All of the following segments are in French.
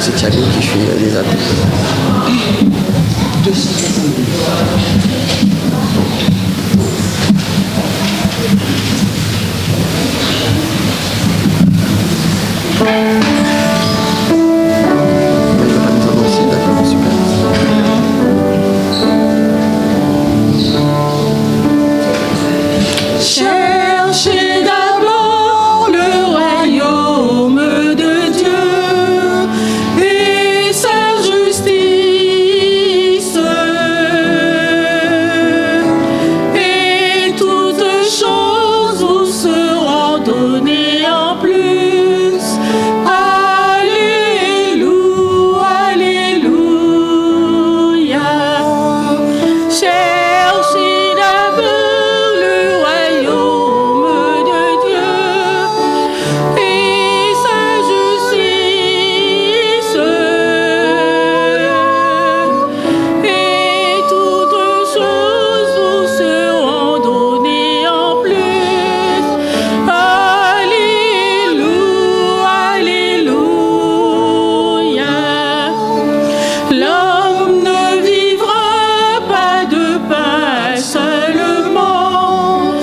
c'est Thiago qui fait les appels. Cherchez d'abord le royaume de Dieu et sa justice, et toutes choses vous seront données en plus. Alléluia, alléluia. Cherchez d'abord le royaume de Dieu et sa justice, et toutes choses vous seront données en plus. Alléluia, alléluia. L'homme ne vivra pas de pain seulement,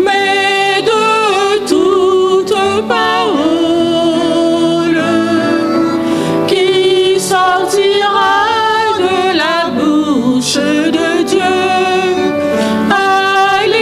mais de toute parole qui sortira de la bouche de Dieu. Alléluia,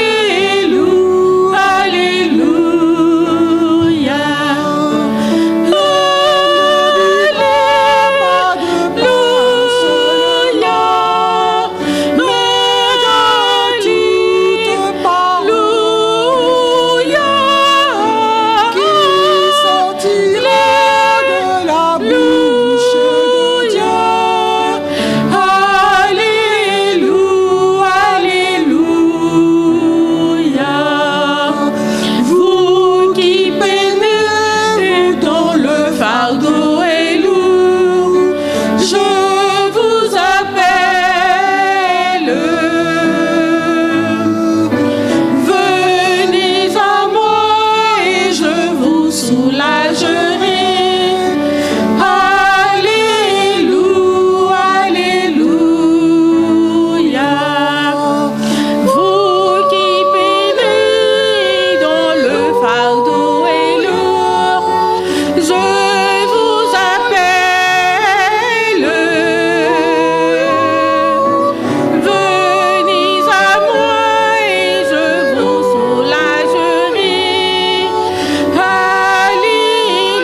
alléluia. Vous qui peinez dont le fardeau est lourd, je vous appelle. Venez à moi et je vous soulagerai. Alléluia, alléluia. Vous qui peinez dont le fardeau est lourd, je vous appelle. Venez à moi et je vous soulagerai.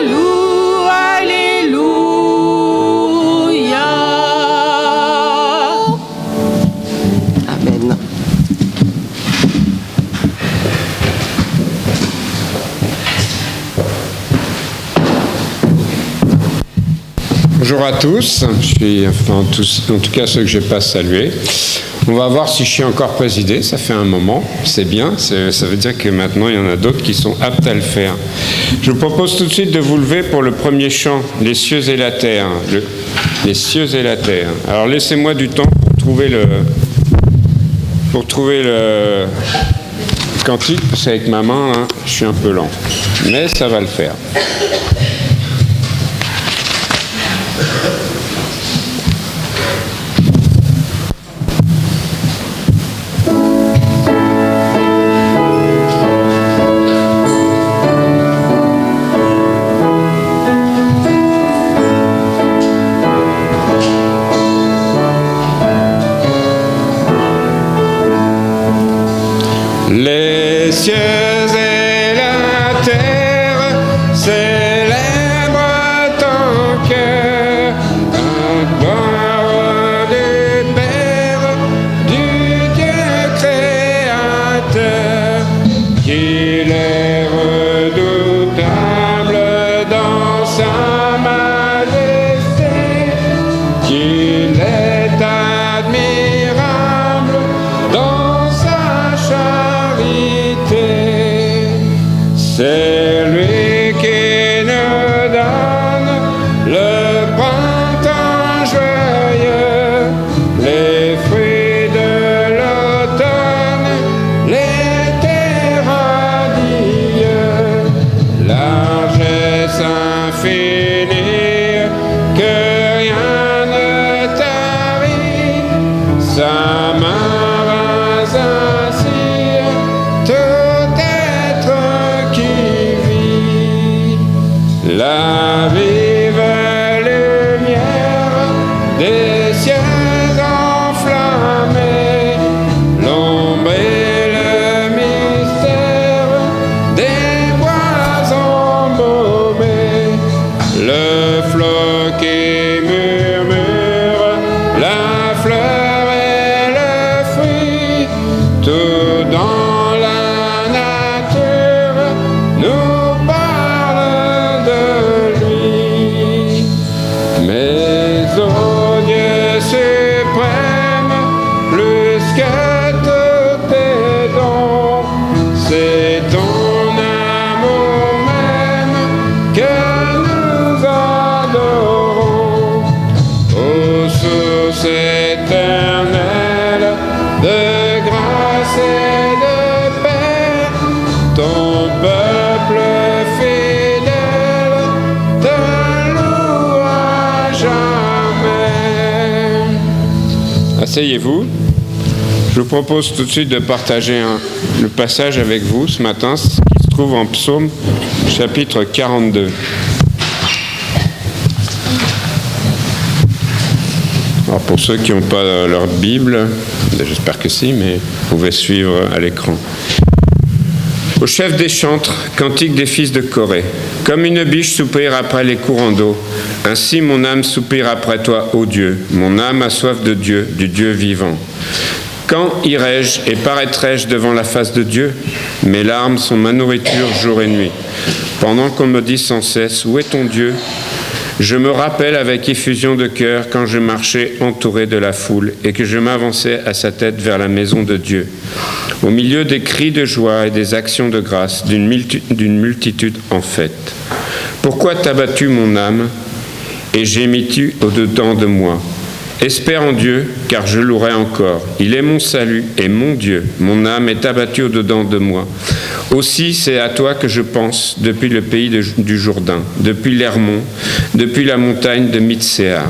Alléluia, alléluia. Amen. Bonjour à tous, je suis, en tout cas ceux que je n'ai pas salués. On va voir si je suis encore présidé, ça fait un moment, c'est bien, ça veut dire que maintenant il y en a d'autres qui sont aptes à le faire. Je vous propose tout de suite de vous lever pour le premier chant, Les cieux et la terre. Les cieux et la terre. Alors laissez-moi du temps pour trouver le cantique, parce qu'avec ma main, hein, je suis un peu lent, mais ça va le faire. Les cieux et la terre célèbrent ton cœur, gloire du Père, du Dieu créateur, qu'il est redoutable dans sa majesté, qu'il est admirable dans sa charité. C'est lui qui nous donne le printemps joyeux, les fruits de l'automne, l'été radieux. de grâce et de paix, ton peuple fidèle te loue à jamais. Asseyez-vous. Je vous propose tout de suite de partager le passage avec vous ce matin, qui se trouve en Psaume chapitre 42. Alors pour ceux qui n'ont pas leur Bible, j'espère que si, mais vous pouvez suivre à l'écran. Au chef des chantres, cantique des fils de Corée. Comme une biche soupire après les courants d'eau, ainsi mon âme soupire après toi, ô Dieu. Mon âme a soif de Dieu, du Dieu vivant. Quand irai-je et paraîtrai-je devant la face de Dieu? Mes larmes sont ma nourriture jour et nuit. Pendant qu'on me dit sans cesse, où est ton Dieu? Je me rappelle avec effusion de cœur quand je marchais entouré de la foule et que je m'avançais à sa tête vers la maison de Dieu. Au milieu des cris de joie et des actions de grâce, d'une multitude en fête. Pourquoi t'as battu mon âme et gémis-tu au-dedans de moi? Espère en Dieu, car je louerai encore. Il est mon salut et mon Dieu. Mon âme est abattue au-dedans de moi. Aussi, c'est à toi que je pense depuis le pays du Jourdain, depuis l'Hermon, depuis la montagne de Mitséar.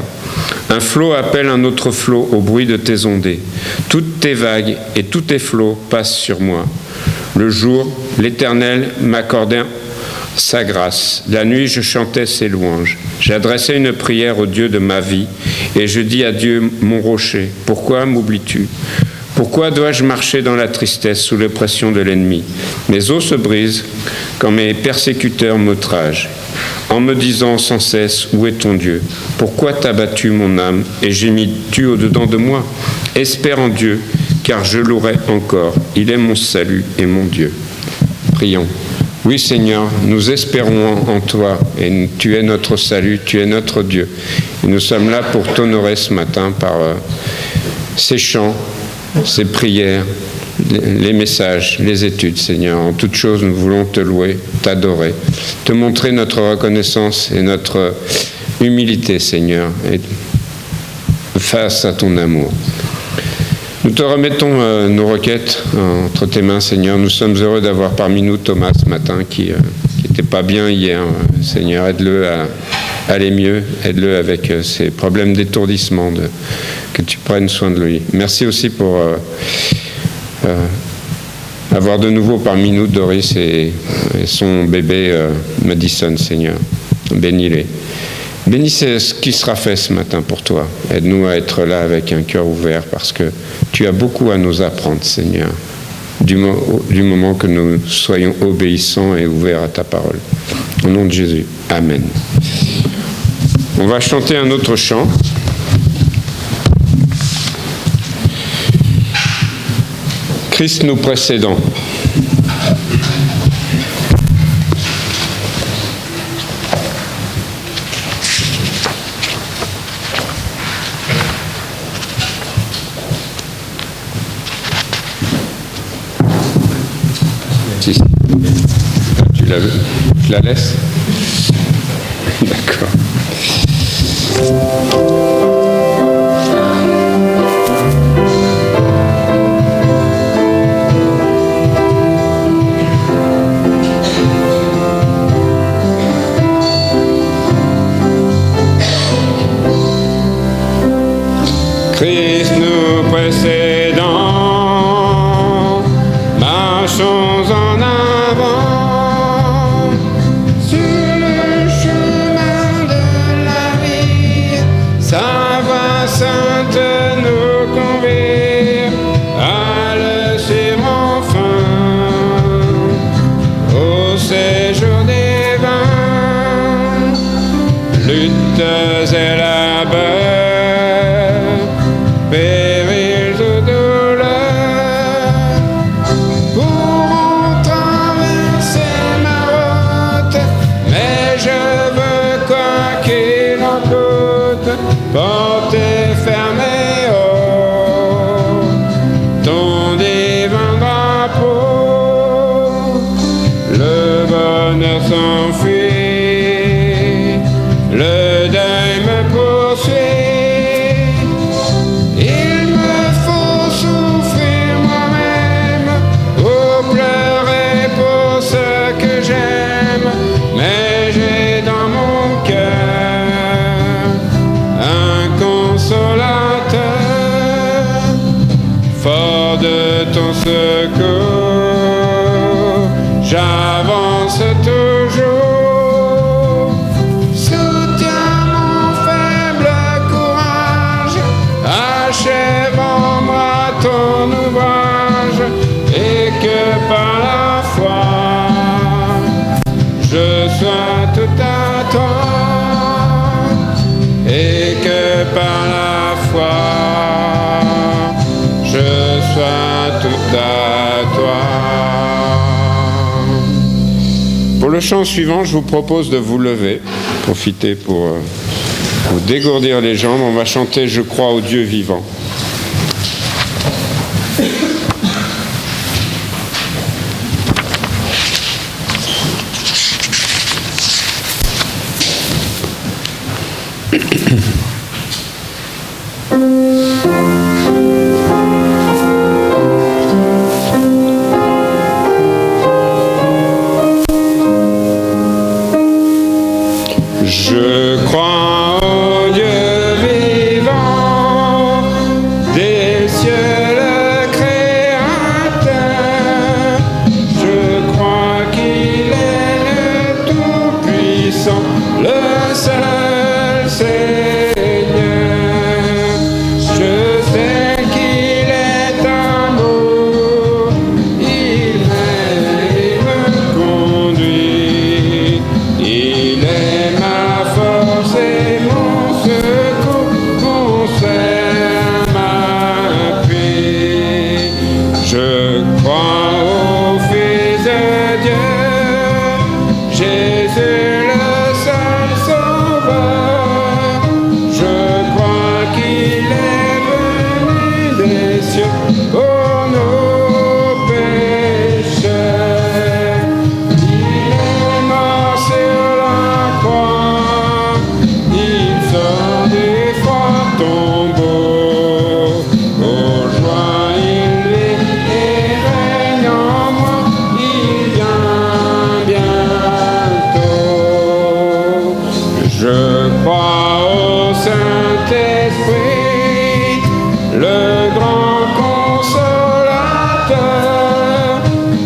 Un flot appelle un autre flot au bruit de tes ondées. Toutes tes vagues et tous tes flots passent sur moi. Le jour, l'Éternel m'accordait sa grâce. La nuit, je chantais ses louanges. J'adressais une prière au Dieu de ma vie et je dis à Dieu, mon rocher, pourquoi m'oublies-tu? Pourquoi dois-je marcher dans la tristesse sous l'oppression de l'ennemi? Mes os se brisent quand mes persécuteurs m'outragent, en me disant sans cesse, où est ton Dieu? Pourquoi t'as battu mon âme et gémis-tu au-dedans de moi? Espère en Dieu, car je louerai encore. Il est mon salut et mon Dieu. Prions. Oui Seigneur, nous espérons en toi et tu es notre salut, tu es notre Dieu. Et nous sommes là pour t'honorer ce matin par ces chants, ces prières, les messages, les études, Seigneur. En toutes choses, nous voulons te louer, t'adorer, te montrer notre reconnaissance et notre humilité, Seigneur, et face à ton amour. Nous te remettons nos requêtes entre tes mains, Seigneur. Nous sommes heureux d'avoir parmi nous Thomas ce matin qui n'était pas bien hier. Seigneur, aide-le à aller mieux. Aide-le avec ses problèmes d'étourdissement, que tu prennes soin de lui. Merci aussi pour avoir de nouveau parmi nous Doris et son bébé Madison, Seigneur. Bénis-les. Bénis ce qui sera fait ce matin pour toi. Aide-nous à être là avec un cœur ouvert parce que tu as beaucoup à nous apprendre, Seigneur, du moment que nous soyons obéissants et ouverts à ta parole. Au nom de Jésus. Amen. On va chanter un autre chant. Christ nous précédant. Tu la veux? Je la laisse? D'accord. Christ nous précédant, marchons en avant sur le chemin de la vie. Sa voix sainte nous convie à le suivre enfin au séjour divin. Luttes et labeurs, périls ou douleurs, pourront traverser ma route, mais je veux quoi qu'il en coûte, porter fermé haut ton divin drapeau. Le bonheur s'enfuit, le deuil me poursuit. Il me faut souffrir ton secours, j'avance toujours. Soutiens mon faible courage, achève en moi ton ouvrage, et que par la foi, je sois tout à toi, et que par la foi, je sois tout à toi. Pour le chant suivant, je vous propose de vous lever, profitez pour vous dégourdir les jambes. On va chanter « Je crois au Dieu vivant ». Je crois au Dieu vivant, des cieux le Créateur. Je crois qu'il est le Tout-Puissant, le seul Seigneur. Je sais qu'il est amour, il m'aime, il me conduit, il est ma force et mon secours, mon seul m'appuie. Je crois au Fils de Dieu, Jésus le seul Sauveur. Je crois qu'il est venu des cieux pour nos pécheurs. Il est mort sur la croix, il sort du froid tombeau. Aux joies il vit et règne en moi, il vient bientôt. Je crois au Saint-Esprit, le grand consolateur,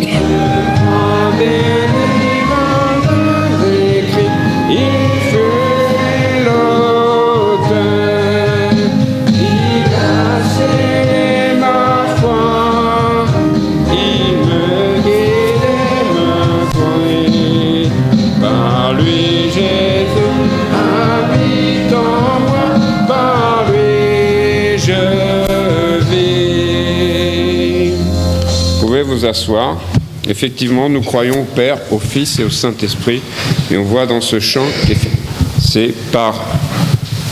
le grand délivrant des écrits, il fut l'auteur. Il a scellé ma foi, il me guide et me conduit. Par lui Jésus habite en moi, par lui je vis. Vous pouvez vous asseoir. Effectivement, nous croyons au Père, au Fils et au Saint-Esprit. Et on voit dans ce chant que c'est par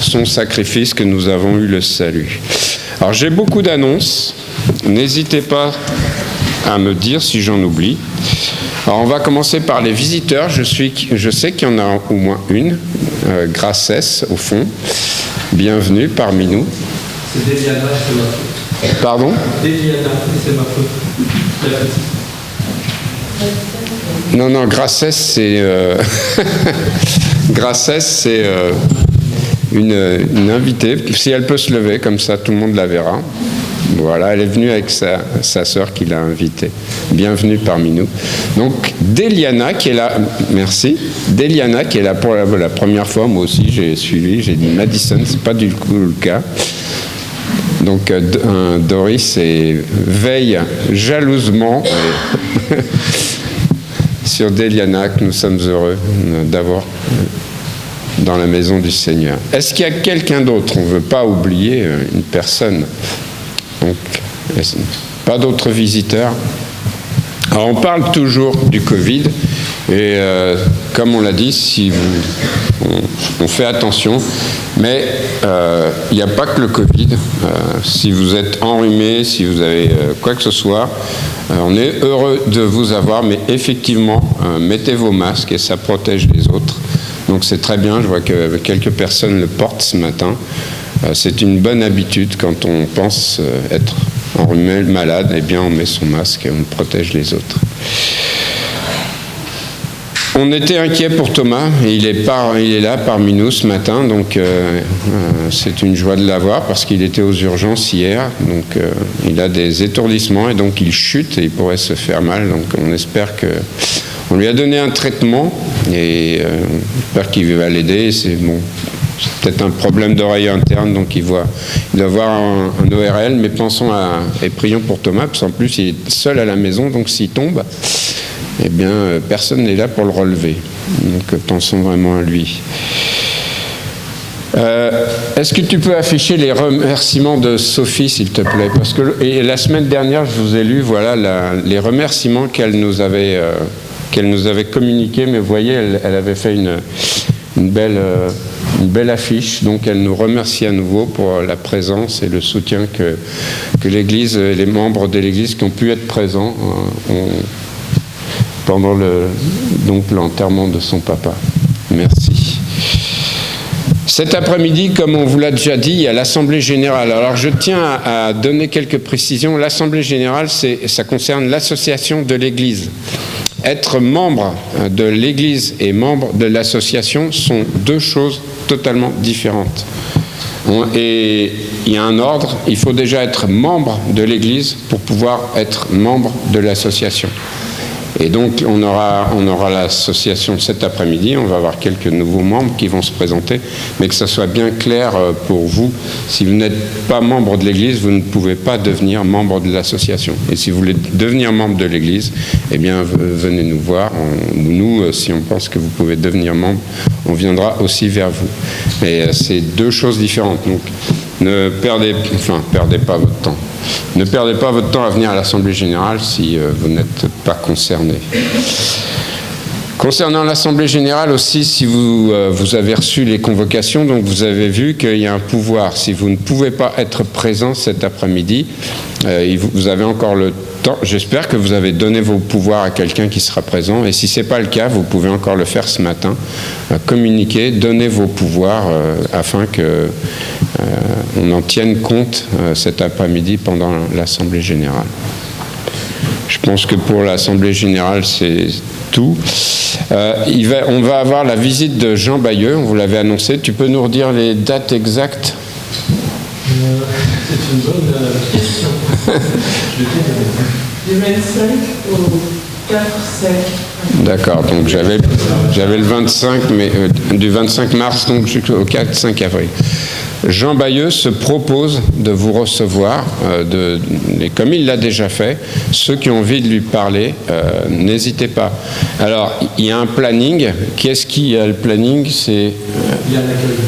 son sacrifice que nous avons eu le salut. Alors j'ai beaucoup d'annonces. N'hésitez pas à me dire si j'en oublie. Alors on va commencer par les visiteurs. Je sais qu'il y en a au moins une, Grassès au fond. Bienvenue parmi nous. C'est Déliana, c'est ma faute. Pardon ? Déliana, c'est ma faute. Non, Grassès, c'est Grassès, c'est une invitée. Si elle peut se lever, comme ça, tout le monde la verra. Voilà, elle est venue avec sa sœur qui l'a invitée. Bienvenue parmi nous. Donc, Déliana qui est là, merci. Déliana qui est là pour la première fois. Moi aussi, j'ai suivi. J'ai dit Madison, c'est pas du coup le cas. Donc, Doris veille jalousement sur Déliana, que nous sommes heureux d'avoir dans la maison du Seigneur. Est-ce qu'il y a quelqu'un d'autre? On ne veut pas oublier une personne. Donc, pas d'autres visiteurs. Alors, on parle toujours du Covid. Et comme on l'a dit, on fait attention. Mais il n'y a pas que le Covid. Si vous êtes enrhumé, si vous avez quoi que ce soit, on est heureux de vous avoir. Mais effectivement, mettez vos masques et ça protège les autres. Donc c'est très bien. Je vois que quelques personnes le portent ce matin. C'est une bonne habitude quand on pense être enrhumé, malade. Eh bien, on met son masque et on protège les autres. On était inquiet pour Thomas, et il est là parmi nous ce matin, donc c'est une joie de l'avoir parce qu'il était aux urgences hier, donc il a des étourdissements et donc il chute et il pourrait se faire mal, donc on espère que... On lui a donné un traitement et on espère qu'il va l'aider, c'est peut-être un problème d'oreille interne, donc il doit avoir un ORL, mais et prions pour Thomas, parce qu'en plus il est seul à la maison, donc s'il tombe, eh bien, personne n'est là pour le relever. Donc, pensons vraiment à lui. Est-ce que tu peux afficher les remerciements de Sophie, s'il te plaît? Parce que la semaine dernière, je vous ai lu, voilà, les remerciements qu'elle nous avait communiqués, mais vous voyez, elle avait fait une belle affiche, donc elle nous remercie à nouveau pour la présence et le soutien que l'Église, et les membres de l'Église qui ont pu être présents pendant l'enterrement de son papa. Merci. Cet après-midi, comme on vous l'a déjà dit, il y a l'Assemblée Générale. Alors je tiens à donner quelques précisions. L'Assemblée Générale, ça concerne l'association de l'Église. Être membre de l'Église et membre de l'association sont deux choses totalement différentes. Et il y a un ordre, il faut déjà être membre de l'Église pour pouvoir être membre de l'association. Et donc, on aura l'association cet après-midi, on va avoir quelques nouveaux membres qui vont se présenter, mais que ça soit bien clair pour vous, si vous n'êtes pas membre de l'Église, vous ne pouvez pas devenir membre de l'association. Et si vous voulez devenir membre de l'Église, eh bien, venez nous voir. Nous, si on pense que vous pouvez devenir membre, on viendra aussi vers vous. Mais c'est deux choses différentes. Donc, ne perdez pas votre temps. Ne perdez pas votre temps à venir à l'Assemblée Générale si vous n'êtes pas concerné. Concernant l'Assemblée Générale aussi, si vous avez reçu les convocations, donc vous avez vu qu'il y a un pouvoir. Si vous ne pouvez pas être présent cet après-midi, vous avez encore le temps. J'espère que vous avez donné vos pouvoirs à quelqu'un qui sera présent. Et si ce n'est pas le cas, vous pouvez encore le faire ce matin. Communiquer, donner vos pouvoirs afin que on en tienne compte cet après-midi pendant l'Assemblée Générale. Je pense que pour l'Assemblée Générale, c'est tout. On va avoir la visite de Jean Bayeux, on vous l'avait annoncé. Tu peux nous redire les dates exactes? C'est une bonne question. Du 25 au 4-5. D'accord, donc j'avais le 25, mais du 25 mars donc jusqu'au 4-5 avril. Jean Bayeux se propose de vous recevoir, et comme il l'a déjà fait, ceux qui ont envie de lui parler, n'hésitez pas. Alors, il y a un planning. Qui est-ce qui a le planning?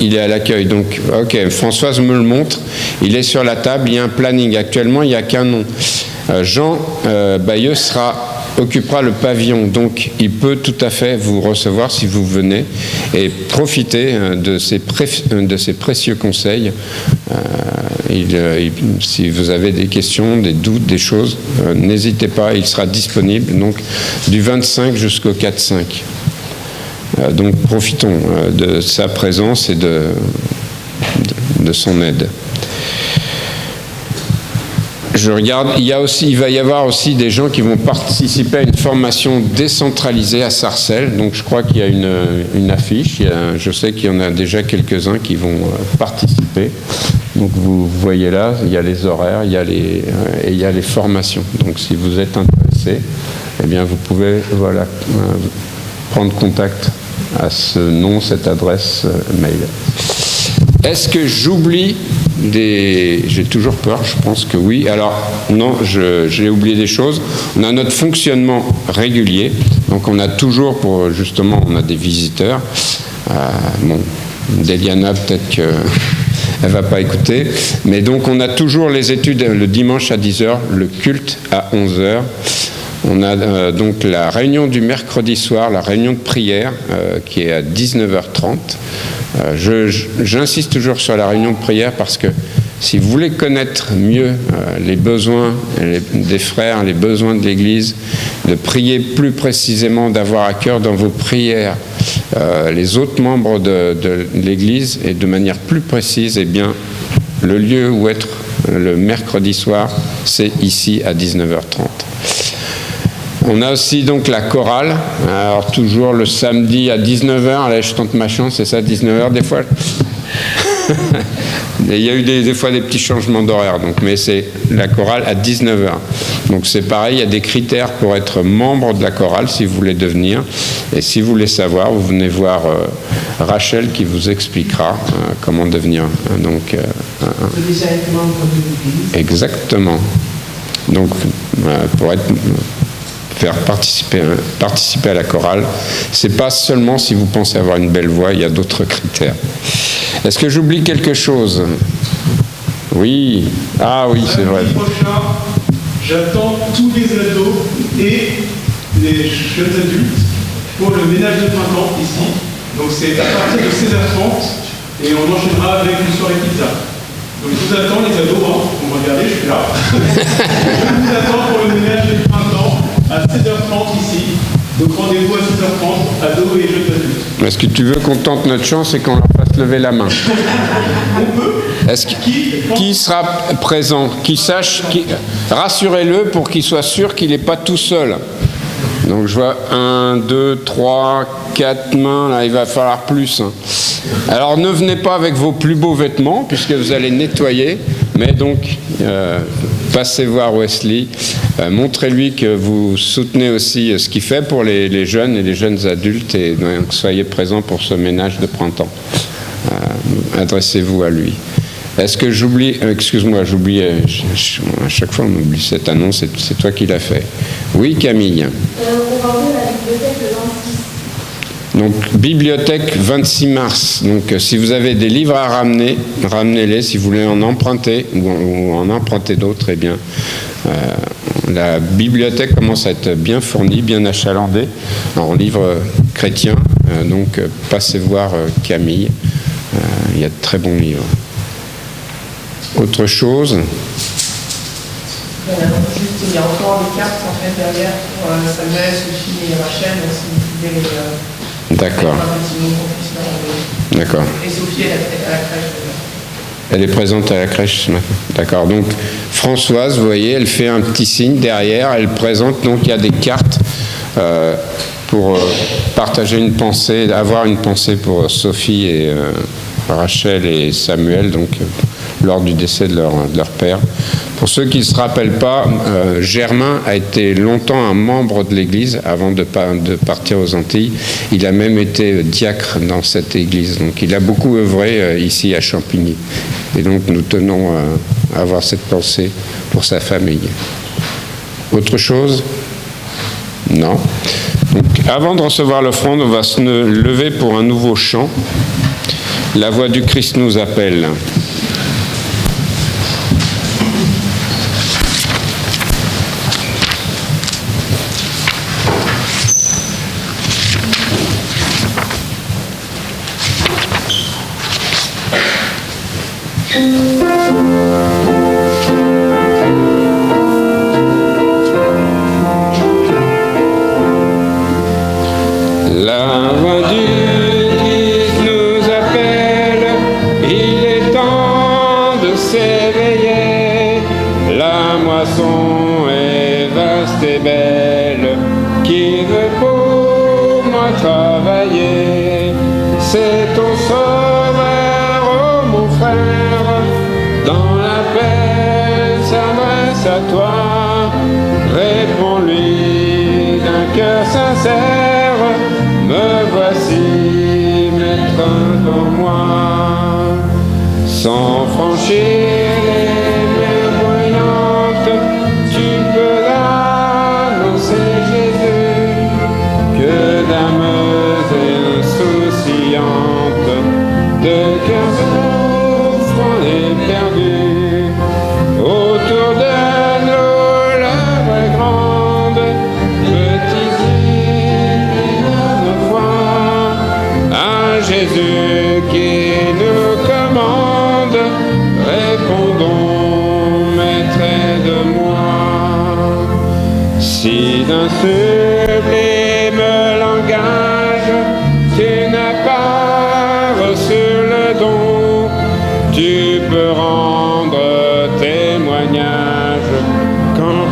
Il est à l'accueil. Donc, ok, Françoise me le montre. Il est sur la table. Il y a un planning. Actuellement, il n'y a qu'un nom. Jean Bayeux occupera le pavillon, donc il peut tout à fait vous recevoir si vous venez et profiter de ses précieux conseils. Si vous avez des questions, des doutes, des choses, n'hésitez pas, il sera disponible donc du 25 jusqu'au 4-5. Donc profitons de sa présence et de son aide. Je regarde, il va y avoir aussi des gens qui vont participer à une formation décentralisée à Sarcelles. Donc je crois qu'il y a une affiche. Je sais qu'il y en a déjà quelques-uns qui vont participer. Donc vous voyez là, il y a les horaires, il y a les formations. Donc si vous êtes intéressé, eh bien vous pouvez prendre contact à ce nom, cette adresse mail. Est-ce que j'oublie j'ai toujours peur, je pense que oui. Alors, non, j'ai oublié des choses. On a notre fonctionnement régulier. Donc, on a toujours, on a des visiteurs. Déliana, peut-être qu'elle ne va pas écouter. Mais donc, on a toujours les études le dimanche à 10h, le culte à 11h. On a donc la réunion du mercredi soir, la réunion de prière qui est à 19h30. J'insiste toujours sur la réunion de prière parce que si vous voulez connaître mieux les besoins des frères, les besoins de l'Église, de prier plus précisément, d'avoir à cœur dans vos prières les autres membres de l'Église et de manière plus précise, eh bien, le lieu où être le mercredi soir, c'est ici à 19h30. On a aussi donc la chorale, alors toujours le samedi à 19h, allez, je tente ma chance, c'est ça, 19h des fois. Il y a eu des fois des petits changements d'horaire, donc, mais c'est la chorale à 19h. Donc c'est pareil, il y a des critères pour être membre de la chorale si vous voulez devenir. Et si vous voulez savoir, vous venez voir Rachel qui vous expliquera comment devenir. Donc, déjà être membre de l'église. Exactement. Donc pour faire participer à la chorale, c'est pas seulement si vous pensez avoir une belle voix, il y a d'autres critères. Est-ce que j'oublie quelque chose? Oui. Ah oui, c'est vrai. Samedi prochain, j'attends tous les ados et les jeunes adultes pour le ménage de printemps ici. Donc c'est à partir de 16h30 et on enchaînera avec une soirée pizza. Donc je vous attends les ados, hein. Vous me regardez, je suis là. Je vous attends pour le ménage de printemps à 16h30 ici. Donc rendez-vous à 16h30, ados et jeunes adultes. Est-ce que tu veux qu'on tente notre chance et qu'on leur fasse lever la main? On peut. Est-ce qui sera présent? Qui sache, rassurez-le pour qu'il soit sûr qu'il n'est pas tout seul. Donc je vois 1, 2, 3, 4 mains, là il va falloir plus. Alors ne venez pas avec vos plus beaux vêtements puisque vous allez nettoyer, mais donc passez voir Wesley, montrez-lui que vous soutenez aussi ce qu'il fait pour les jeunes et les jeunes adultes et donc soyez présents pour ce ménage de printemps. Adressez-vous à lui. Est-ce que j'oublie, excuse-moi, j'oublie, à chaque fois on oublie cette annonce, c'est toi qui l'as fait. Oui, Camille. On va ouvrir la bibliothèque le 26. Donc, bibliothèque 26 mars. Donc, si vous avez des livres à ramener, ramenez-les. Si vous voulez en emprunter ou en emprunter d'autres, eh bien, la bibliothèque commence à être bien fournie, bien achalandée en livres chrétiens. Donc, passez voir Camille. Il y a de très bons livres. Autre chose? Juste, il y a encore des cartes en fait derrière pour Samuel, Sophie et Rachel, donc si vous pouvez les D'accord. D'accord. Et Sophie, elle est à la crèche. Elle est présente à la crèche ce matin. D'accord. Donc Françoise, vous voyez, elle fait un petit signe derrière, elle présente, donc il y a des cartes pour partager une pensée, avoir une pensée pour Sophie et Rachel et Samuel, donc lors du décès de leur père. Pour ceux qui ne se rappellent pas, Germain a été longtemps un membre de l'Église avant de partir aux Antilles. Il a même été diacre dans cette Église. Donc il a beaucoup œuvré ici à Champigny. Et donc nous tenons à avoir cette pensée pour sa famille. Autre chose? Non. Donc avant de recevoir l'offrande, on va se lever pour un nouveau chant. La voix du Christ nous appelle. La voix du Christ nous appelle, il est temps de s'éveiller. La moisson est vaste et belle, qui veut pour moi travailler? C'est ton sauveur, oh mon frère, dans l'appel s'adresse à toi. Réponds-lui d'un cœur sincère, me voici, maître devant moi. Sans franchir les mers bruyantes, tu peux annoncer Jésus, que d'âmes et insouciantes, de cœurs francs et perdus, autour de nous l'œuvre est grande, petits Jésus qui nous commande, répondons, maître de moi. Si d'un sublime langage tu n'as pas reçu le don, tu peux rendre témoignage quand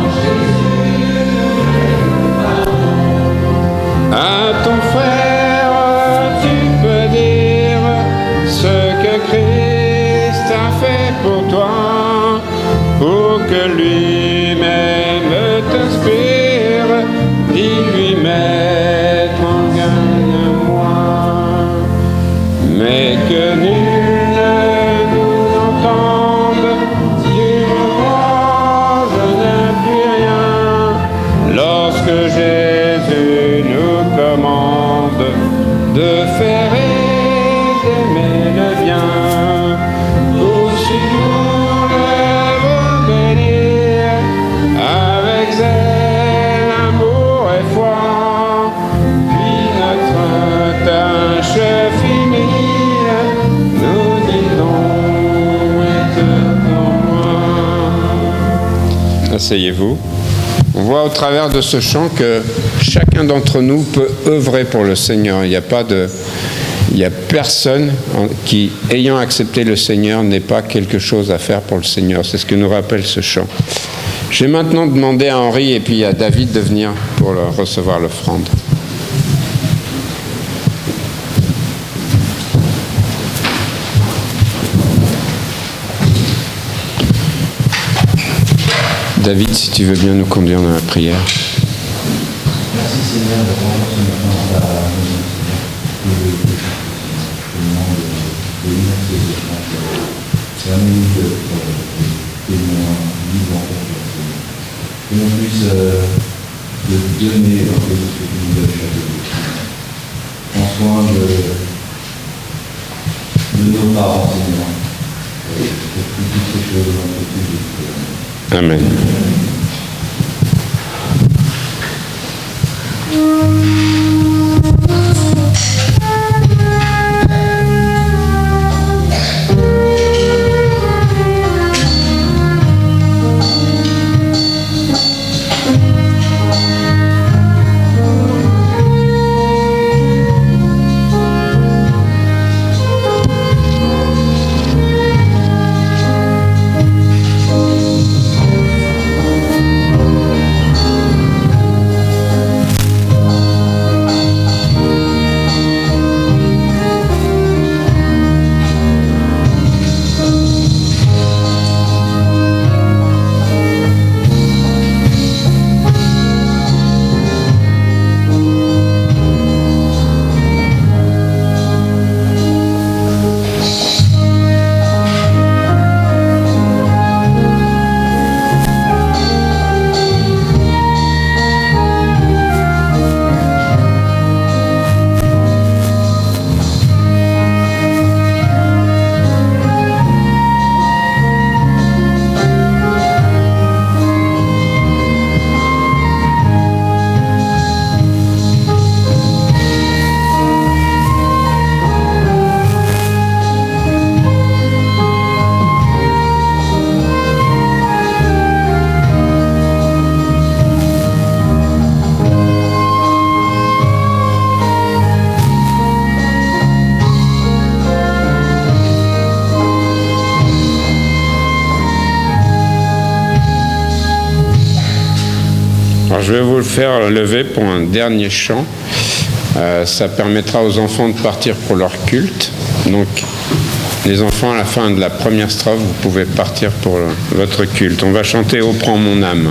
dis-lui mettre en garde moi, mais que nul ne nous entende, du moment je n'ai plus rien, lorsque Jésus nous commande de faire aimer le bien, poursuivons l'œuvre bénie, avec zèle, amour et foi, puis notre tâche finie, nous disons, est en moi. Asseyez-vous. On voit au travers de ce chant que chacun d'entre nous peut œuvrer pour le Seigneur. Il n'y a personne qui, ayant accepté le Seigneur, n'ait pas quelque chose à faire pour le Seigneur. C'est ce que nous rappelle ce chant. Je vais maintenant demander à Henri et puis à David de venir pour recevoir l'offrande. David, si tu veux bien nous conduire dans la prière. Merci Seigneur de rendre ce matin ta maison, Seigneur. Je demande de l'unité de ton cœur. Permets-nous d'être témoins vivants pour toi, Seigneur. Que l'on puisse te donner dans les autres vies de chaque jour. Prends soin de nos parents, Seigneur. Pour toutes ces choses dans notre vie. Amen. Alors je vais vous le faire lever pour un dernier chant. Ça permettra aux enfants de partir pour leur culte. Donc les enfants, à la fin de la première strophe, vous pouvez partir pour votre culte. On va chanter « Ô prends mon âme ».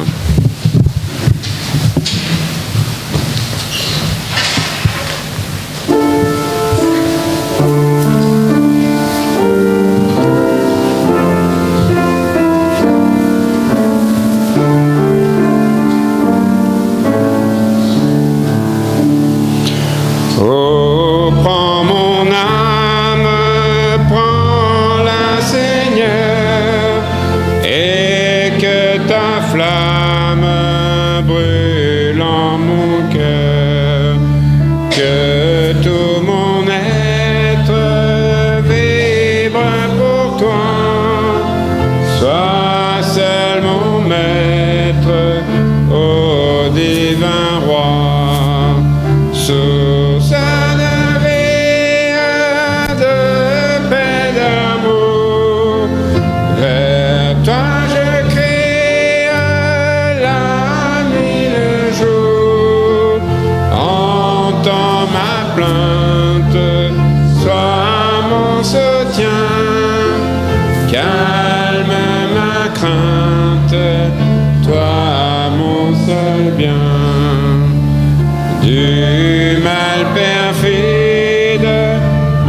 du mal perfide.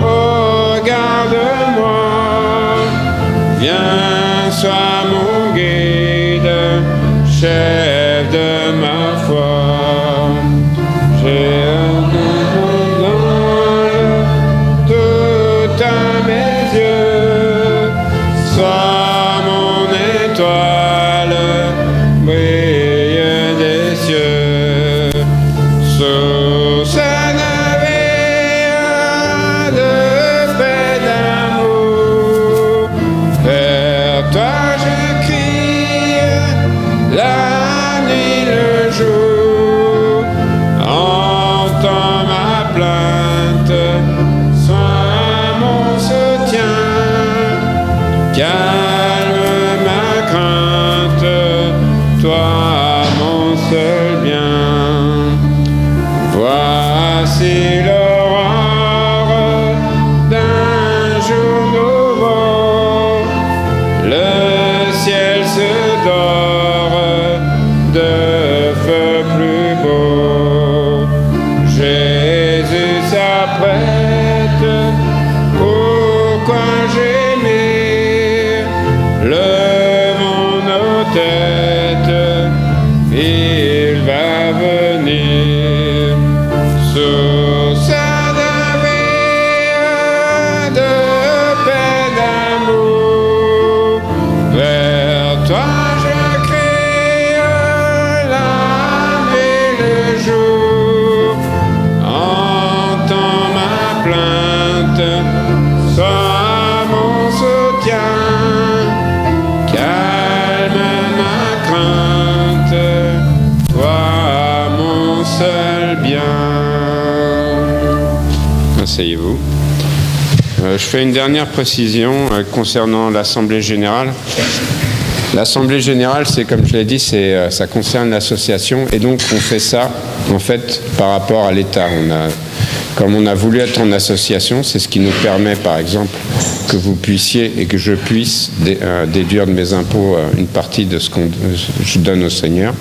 Oh, garde-moi, viens, sois mon guide, chef de ma foi. J'ai un ange tout à mes yeux, sois mon étoile, brille des cieux. Source de vie, de paix, d'amour, vers toi je crie, la nuit, le jour. Entends ma plainte, sois mon soutien, calme ma crainte, toi mon seul bien. Voici l'aurore d'un jour nouveau, le ciel se dore de feux plus beaux. Jésus s'apprête, pourquoi gémir? Levons nos têtes, il va venir. Source de vie, de paix, d'amour, vers toi je crie, la nuit, le jour. Entends ma plainte, sois mon soutien, calme ma crainte, toi mon seul bien. Asseyez-vous. Je fais une dernière précision concernant l'Assemblée Générale. L'Assemblée Générale, c'est comme je l'ai dit, ça concerne l'association et donc on fait ça en fait par rapport à l'État. Comme on a voulu être en association, c'est ce qui nous permet par exemple que vous puissiez et que je puisse déduire de mes impôts une partie de ce que je donne au Seigneur,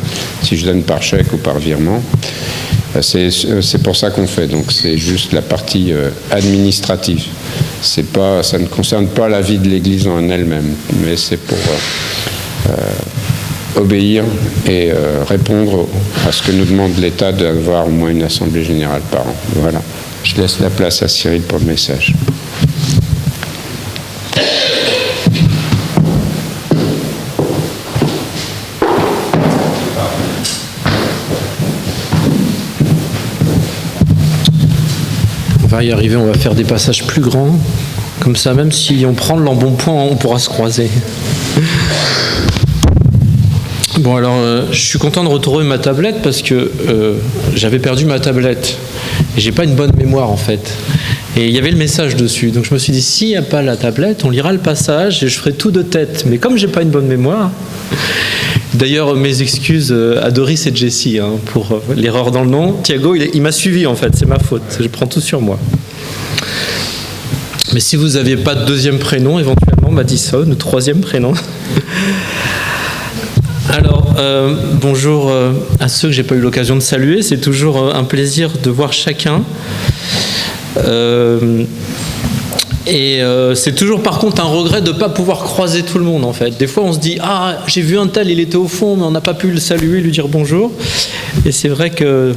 si je donne par chèque ou par virement. C'est pour ça qu'on fait, donc c'est juste la partie administrative. Ça ne concerne pas la vie de l'Église en elle-même, mais c'est pour obéir et répondre à ce que nous demande l'État d'avoir au moins une assemblée générale par an. Voilà. Je laisse la place à Cyril pour le message. On va y arriver, on va faire des passages plus grands. Comme ça, même si on prend l'embonpoint, on pourra se croiser. Bon, alors, je suis content de retrouver ma tablette parce que j'avais perdu ma tablette. Et j'ai pas une bonne mémoire, en fait. Et il y avait le message dessus. Donc, je me suis dit, s'il n'y a pas la tablette, on lira le passage et je ferai tout de tête. Mais comme j'ai pas une bonne mémoire... D'ailleurs, mes excuses à Doris et Jessie pour l'erreur dans le nom. Thiago, il m'a suivi, en fait. C'est ma faute. Je prends tout sur moi. Mais si vous n'aviez pas de deuxième prénom, éventuellement, Madison, ou troisième prénom... Alors, bonjour à ceux que j'ai pas eu l'occasion de saluer. C'est toujours un plaisir de voir chacun. C'est toujours par contre un regret de ne pas pouvoir croiser tout le monde en fait. Des fois on se dit « Ah, j'ai vu un tel, il était au fond, mais on n'a pas pu le saluer, lui dire bonjour. » Et c'est vrai que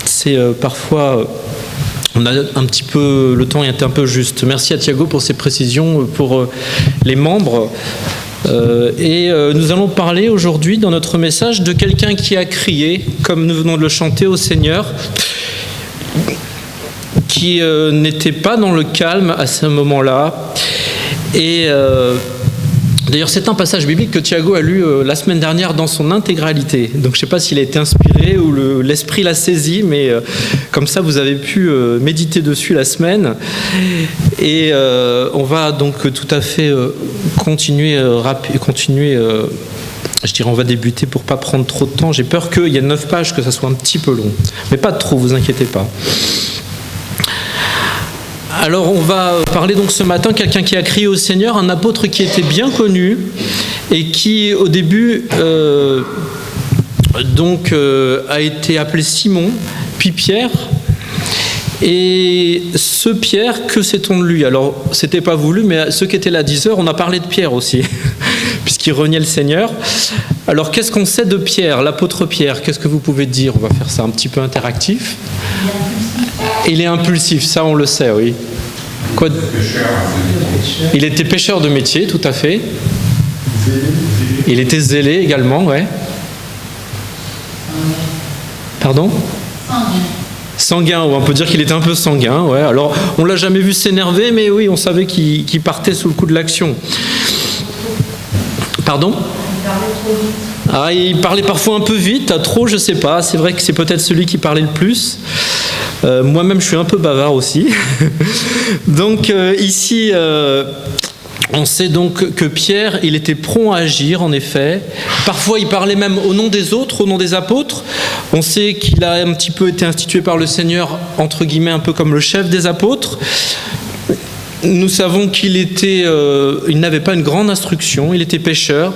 c'est parfois... on a un petit peu... Le temps est un peu juste. Merci à Thiago pour ses précisions, pour les membres. Nous allons parler aujourd'hui dans notre message de quelqu'un qui a crié, comme nous venons de le chanter, au Seigneur, qui n'était pas dans le calme à ce moment-là. D'ailleurs, c'est un passage biblique que Thiago a lu la semaine dernière dans son intégralité. Donc, je ne sais pas s'il a été inspiré ou l'esprit l'a saisi, mais comme ça, vous avez pu méditer dessus la semaine. Et on va donc tout à fait continuer. Je dirais, on va débuter pour ne pas prendre trop de temps. J'ai peur qu'il y ait 9 pages, que ça soit un petit peu long. Mais pas trop, vous inquiétez pas. Alors on va parler donc ce matin quelqu'un qui a crié au Seigneur, un apôtre qui était bien connu et qui au début a été appelé Simon puis Pierre. Et ce Pierre, que sait-on de lui? Alors, c'était pas voulu, mais ceux qui étaient là à 10 heures, on a parlé de Pierre aussi, puisqu'il reniait le Seigneur. Alors, qu'est-ce qu'on sait de Pierre, l'apôtre Pierre? Qu'est-ce que vous pouvez dire? On va faire ça un petit peu interactif. Il est impulsif, ça on le sait, oui. Quoi? Il était pêcheur de métier, tout à fait. Il était zélé également, ouais. Pardon? Sanguin, on peut dire qu'il était un peu sanguin, ouais. Alors, on l'a jamais vu s'énerver, mais oui, on savait qu'il partait sous le coup de l'action. Pardon? Ah, il parlait parfois un peu vite, trop, je sais pas. C'est vrai que c'est peut-être celui qui parlait le plus. Moi-même, je suis un peu bavard aussi. Donc, ici... on sait donc que Pierre, il était prompt à agir, en effet. Parfois, il parlait même au nom des autres, au nom des apôtres. On sait qu'il a un petit peu été institué par le Seigneur, entre guillemets, un peu comme le chef des apôtres. Nous savons qu'il n'avait pas une grande instruction, il était pécheur.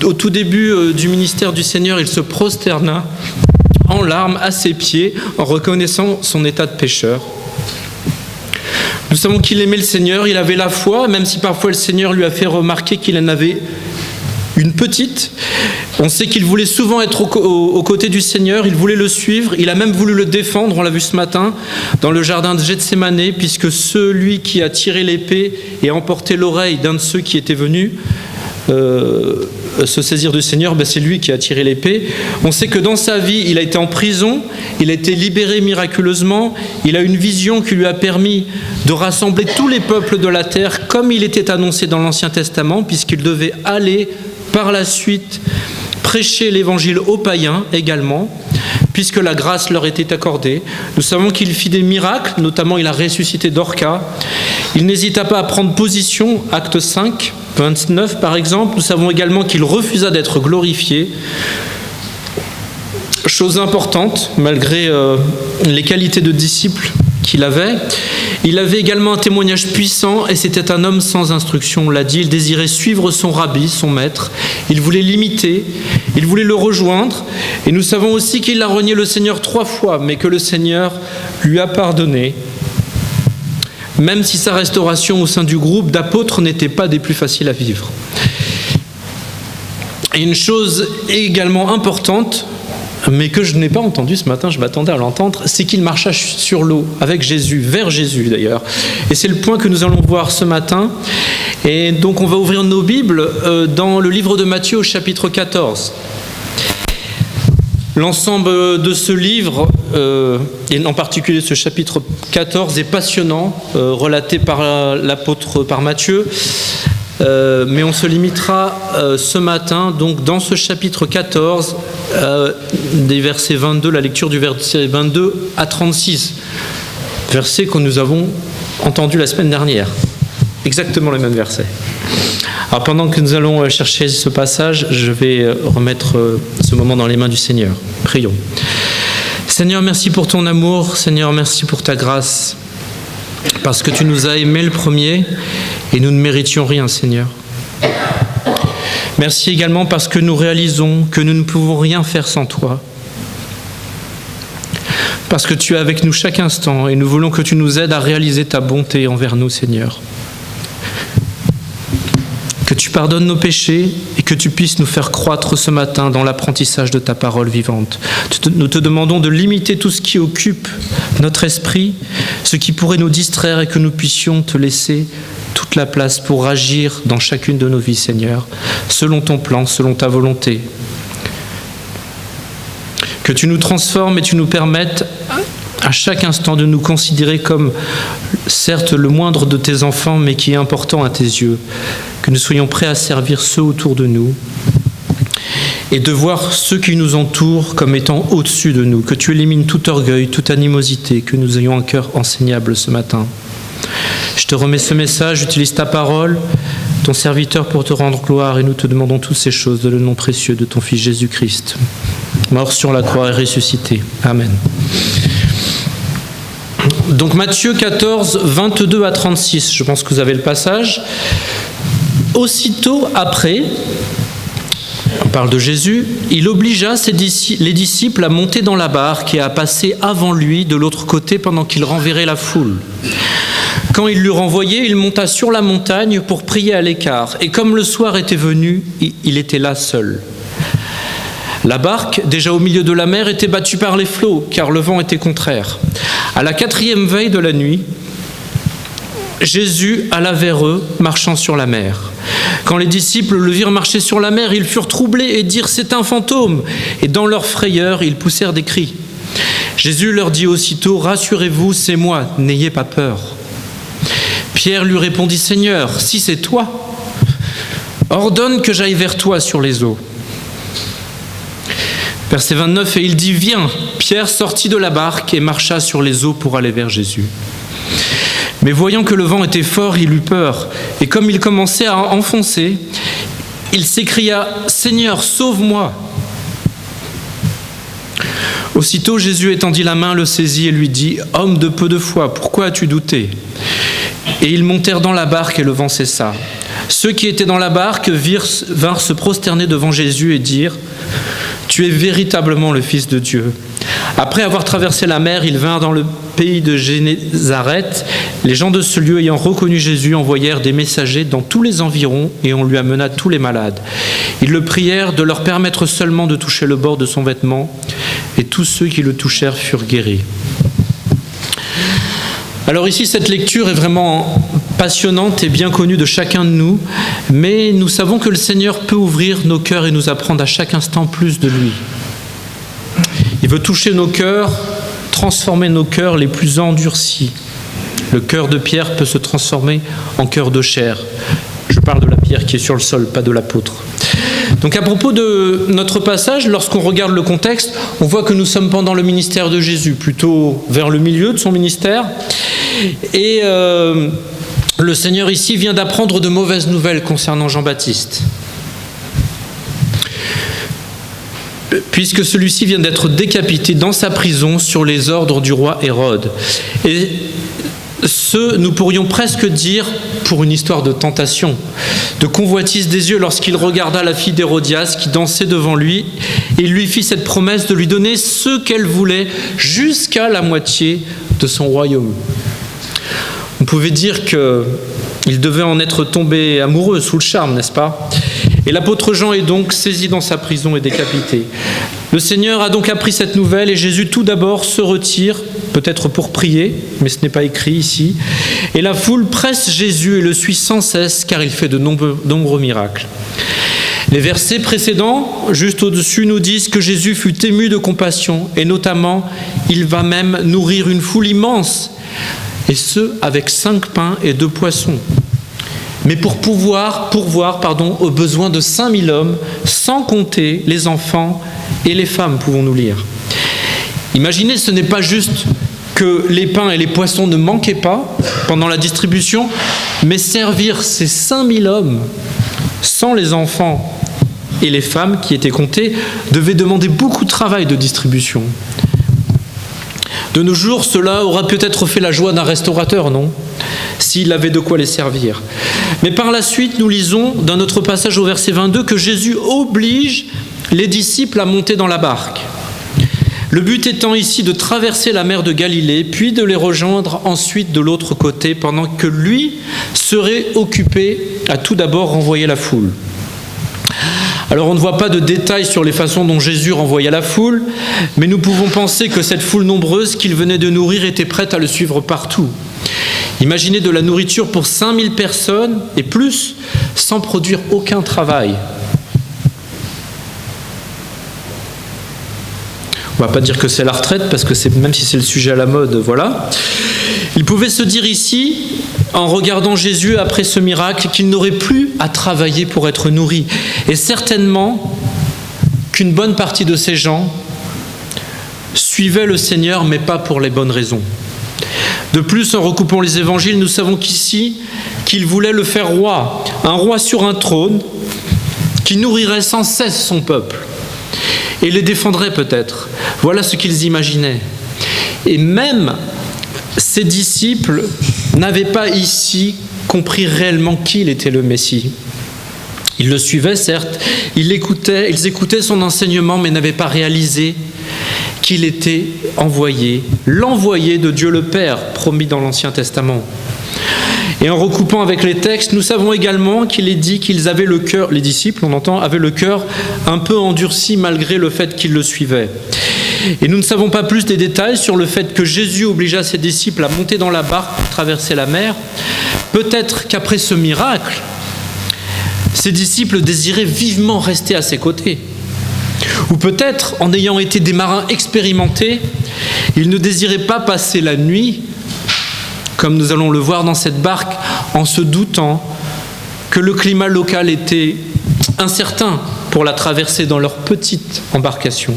Au tout début du ministère du Seigneur, il se prosterna en larmes à ses pieds, en reconnaissant son état de pécheur. Nous savons qu'il aimait le Seigneur, il avait la foi, même si parfois le Seigneur lui a fait remarquer qu'il en avait une petite. On sait qu'il voulait souvent être aux côtés du Seigneur, il voulait le suivre, il a même voulu le défendre, on l'a vu ce matin, dans le jardin de Gethsémanée, puisque celui qui a tiré l'épée et emporté l'oreille d'un de ceux qui étaient venus se saisir du Seigneur, c'est lui qui a tiré l'épée. On sait que dans sa vie, il a été en prison, il a été libéré miraculeusement, il a une vision qui lui a permis de rassembler tous les peuples de la terre, comme il était annoncé dans l'Ancien Testament, puisqu'il devait aller par la suite prêcher l'évangile aux païens également, puisque la grâce leur était accordée. Nous savons qu'il fit des miracles, notamment il a ressuscité Dorcas. Il n'hésita pas à prendre position, acte 5, 29 par exemple. Nous savons également qu'il refusa d'être glorifié. Chose importante, malgré les qualités de disciple qu'il avait. Il avait également un témoignage puissant et c'était un homme sans instruction, on l'a dit. Il désirait suivre son rabbi, son maître. Il voulait l'imiter, il voulait le rejoindre. Et nous savons aussi qu'il a renié le Seigneur 3 fois, mais que le Seigneur lui a pardonné. Même si sa restauration au sein du groupe d'apôtres n'était pas des plus faciles à vivre. Et une chose également importante, mais que je n'ai pas entendu ce matin, je m'attendais à l'entendre, c'est qu'il marcha sur l'eau avec Jésus, vers Jésus d'ailleurs. Et c'est le point que nous allons voir ce matin. Et donc on va ouvrir nos Bibles dans le livre de Matthieu au chapitre 14. L'ensemble de ce livre, et en particulier ce chapitre 14, est passionnant, relaté par l'apôtre, par Matthieu. Mais on se limitera ce matin, donc dans ce chapitre 14, des versets 22, la lecture du verset 22 à 36, versets que nous avons entendus la semaine dernière, exactement les mêmes versets. Alors pendant que nous allons chercher ce passage, je vais remettre ce moment dans les mains du Seigneur. Prions. Seigneur, merci pour ton amour, Seigneur, merci pour ta grâce, parce que tu nous as aimés le premier et nous ne méritions rien, Seigneur. Merci également parce que nous réalisons que nous ne pouvons rien faire sans toi. Parce que tu es avec nous chaque instant et nous voulons que tu nous aides à réaliser ta bonté envers nous, Seigneur. Que tu pardonnes nos péchés et que tu puisses nous faire croître ce matin dans l'apprentissage de ta parole vivante. Nous te demandons de limiter tout ce qui occupe notre esprit, ce qui pourrait nous distraire et que nous puissions te laisser toute la place pour agir dans chacune de nos vies, Seigneur, selon ton plan, selon ta volonté. Que tu nous transformes et tu nous permettes à chaque instant de nous considérer comme, certes, le moindre de tes enfants, mais qui est important à tes yeux. Que nous soyons prêts à servir ceux autour de nous et de voir ceux qui nous entourent comme étant au-dessus de nous. Que tu élimines tout orgueil, toute animosité, que nous ayons un cœur enseignable ce matin. Je te remets ce message, j'utilise ta parole, ton serviteur pour te rendre gloire, et nous te demandons toutes ces choses dans le nom précieux de ton Fils Jésus-Christ, mort sur la croix et ressuscité. Amen. Donc Matthieu 14, 22 à 36, je pense que vous avez le passage. Aussitôt après, on parle de Jésus, il obligea les disciples à monter dans la barque et à passer avant lui de l'autre côté pendant qu'il renverrait la foule. Quand il l'eut renvoyé, il monta sur la montagne pour prier à l'écart. Et comme le soir était venu, il était là seul. La barque, déjà au milieu de la mer, était battue par les flots, car le vent était contraire. À la 4e veille de la nuit, Jésus alla vers eux, marchant sur la mer. Quand les disciples le virent marcher sur la mer, ils furent troublés et dirent « C'est un fantôme !» Et dans leur frayeur, ils poussèrent des cris. Jésus leur dit aussitôt « Rassurez-vous, c'est moi, n'ayez pas peur. » Pierre lui répondit « Seigneur, si c'est toi, ordonne que j'aille vers toi sur les eaux. » Verset 29, et il dit « Viens !» Pierre sortit de la barque et marcha sur les eaux pour aller vers Jésus. Mais voyant que le vent était fort, il eut peur, et comme il commençait à enfoncer, il s'écria « Seigneur, sauve-moi !» Aussitôt Jésus étendit la main, le saisit et lui dit « Homme de peu de foi, pourquoi as-tu douté ?» Et ils montèrent dans la barque et le vent cessa. Ceux qui étaient dans la barque vinrent se prosterner devant Jésus et dirent « Tu es véritablement le Fils de Dieu ». Après avoir traversé la mer, ils vinrent dans le pays de Génézareth. Les gens de ce lieu, ayant reconnu Jésus, envoyèrent des messagers dans tous les environs et on lui amena tous les malades. Ils le prièrent de leur permettre seulement de toucher le bord de son vêtement, et tous ceux qui le touchèrent furent guéris. Alors ici, cette lecture est vraiment passionnante et bien connue de chacun de nous, mais nous savons que le Seigneur peut ouvrir nos cœurs et nous apprendre à chaque instant plus de lui. Il veut toucher nos cœurs, transformer nos cœurs les plus endurcis. Le cœur de Pierre peut se transformer en cœur de chair. Je parle de la pierre qui est sur le sol, pas de l'apôtre. Donc à propos de notre passage, lorsqu'on regarde le contexte, on voit que nous sommes pendant le ministère de Jésus, plutôt vers le milieu de son ministère. Et le Seigneur ici vient d'apprendre de mauvaises nouvelles concernant Jean-Baptiste, puisque celui-ci vient d'être décapité dans sa prison sur les ordres du roi Hérode. Et nous pourrions presque dire, pour une histoire de tentation, de convoitise des yeux, lorsqu'il regarda la fille d'Hérodias qui dansait devant lui et lui fit cette promesse de lui donner ce qu'elle voulait jusqu'à la moitié de son royaume. On pouvait dire qu'il devait en être tombé amoureux sous le charme, n'est-ce pas ? Et l'apôtre Jean est donc saisi dans sa prison et décapité. Le Seigneur a donc appris cette nouvelle et Jésus tout d'abord se retire, peut-être pour prier, mais ce n'est pas écrit ici. Et la foule presse Jésus et le suit sans cesse car il fait de nombreux miracles. Les versets précédents, juste au-dessus, nous disent que Jésus fut ému de compassion et notamment, il va même nourrir une foule immense, et ce, avec 5 pains et 2 poissons. Mais pour pourvoir aux besoins de 5000 hommes, sans compter les enfants et les femmes, pouvons-nous lire. Imaginez, ce n'est pas juste que les pains et les poissons ne manquaient pas pendant la distribution, mais servir ces 5000 hommes, sans les enfants et les femmes qui étaient comptés, devait demander beaucoup de travail de distribution. De nos jours, cela aura peut-être fait la joie d'un restaurateur, non ? S'il avait de quoi les servir. Mais par la suite, nous lisons dans notre passage au verset 22 que Jésus oblige les disciples à monter dans la barque. Le but étant ici de traverser la mer de Galilée, puis de les rejoindre ensuite de l'autre côté, pendant que lui serait occupé à tout d'abord renvoyer la foule. Alors on ne voit pas de détails sur les façons dont Jésus renvoya la foule, mais nous pouvons penser que cette foule nombreuse qu'il venait de nourrir était prête à le suivre partout. Imaginez de la nourriture pour 5000 personnes et plus, sans produire aucun travail. On ne va pas dire que c'est la retraite, parce que même si c'est le sujet à la mode, voilà. Il pouvait se dire ici, en regardant Jésus après ce miracle, qu'il n'aurait plus à travailler pour être nourri. Et certainement qu'une bonne partie de ces gens suivaient le Seigneur, mais pas pour les bonnes raisons. De plus, en recoupant les évangiles, nous savons qu'ici, qu'il voulait le faire roi, un roi sur un trône, qui nourrirait sans cesse son peuple, et les défendrait peut-être. Voilà ce qu'ils imaginaient. Et même ses disciples n'avaient pas ici compris réellement qu'il était le Messie. Ils le suivaient, certes, ils écoutaient son enseignement, mais n'avaient pas réalisé qu'il était envoyé, l'envoyé de Dieu le Père, promis dans l'Ancien Testament. Et en recoupant avec les textes, nous savons également qu'il est dit qu'ils avaient le cœur, les disciples, on entend, avaient le cœur un peu endurci malgré le fait qu'ils le suivaient. Et nous ne savons pas plus des détails sur le fait que Jésus obligea ses disciples à monter dans la barque pour traverser la mer. Peut-être qu'après ce miracle, ses disciples désiraient vivement rester à ses côtés. Ou peut-être, en ayant été des marins expérimentés, ils ne désiraient pas passer la nuit, comme nous allons le voir dans cette barque, en se doutant que le climat local était incertain pour la traverser dans leur petite embarcation.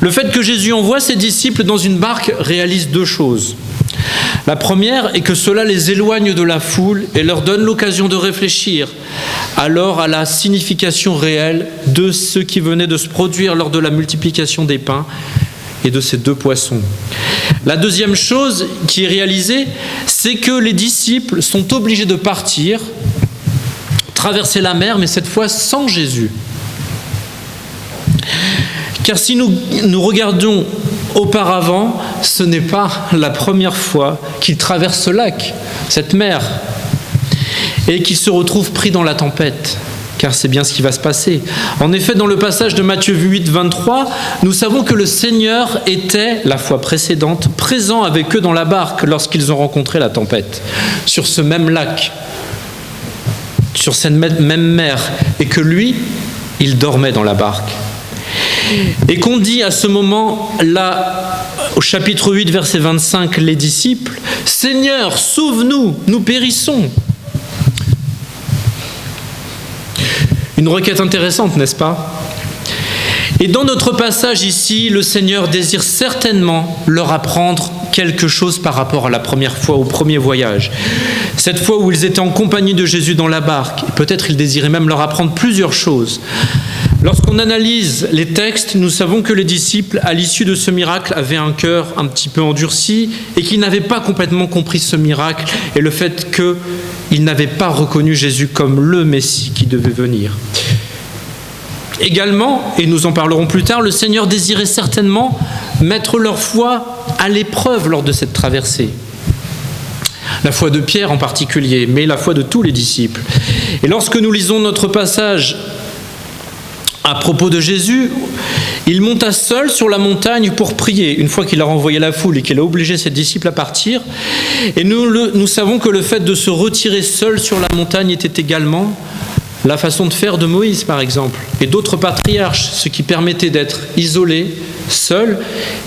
Le fait que Jésus envoie ses disciples dans une barque réalise deux choses. La première est que cela les éloigne de la foule et leur donne l'occasion de réfléchir alors à la signification réelle de ce qui venait de se produire lors de la multiplication des pains et de ces 2 poissons. La deuxième chose qui est réalisée, c'est que les disciples sont obligés de partir, traverser la mer, mais cette fois sans Jésus. Car si nous regardons auparavant, ce n'est pas la première fois qu'ils traversent ce lac, cette mer, et qu'ils se retrouvent pris dans la tempête, car c'est bien ce qui va se passer. En effet, dans le passage de Matthieu 8, 23, nous savons que le Seigneur était, la fois précédente, présent avec eux dans la barque lorsqu'ils ont rencontré la tempête, sur ce même lac, sur cette même mer, et que lui, il dormait dans la barque. Et qu'on dit à ce moment, là, au chapitre 8, verset 25, les disciples, « Seigneur, sauve-nous, nous périssons !» Une requête intéressante, n'est-ce pas? Et dans notre passage ici, le Seigneur désire certainement leur apprendre quelque chose par rapport à la première fois, au premier voyage. Cette fois où ils étaient en compagnie de Jésus dans la barque. Peut-être il désirait même leur apprendre plusieurs choses. Lorsqu'on analyse les textes, nous savons que les disciples, à l'issue de ce miracle, avaient un cœur un petit peu endurci et qu'ils n'avaient pas complètement compris ce miracle et le fait qu'ils n'avaient pas reconnu Jésus comme le Messie qui devait venir. Également, et nous en parlerons plus tard, le Seigneur désirait certainement mettre leur foi à l'épreuve lors de cette traversée. La foi de Pierre en particulier, mais la foi de tous les disciples. Et lorsque nous lisons notre passage à propos de Jésus, il monta seul sur la montagne pour prier, une fois qu'il a renvoyé la foule et qu'il a obligé ses disciples à partir. Et nous savons que le fait de se retirer seul sur la montagne était également la façon de faire de Moïse, par exemple, et d'autres patriarches, ce qui permettait d'être isolé, seul,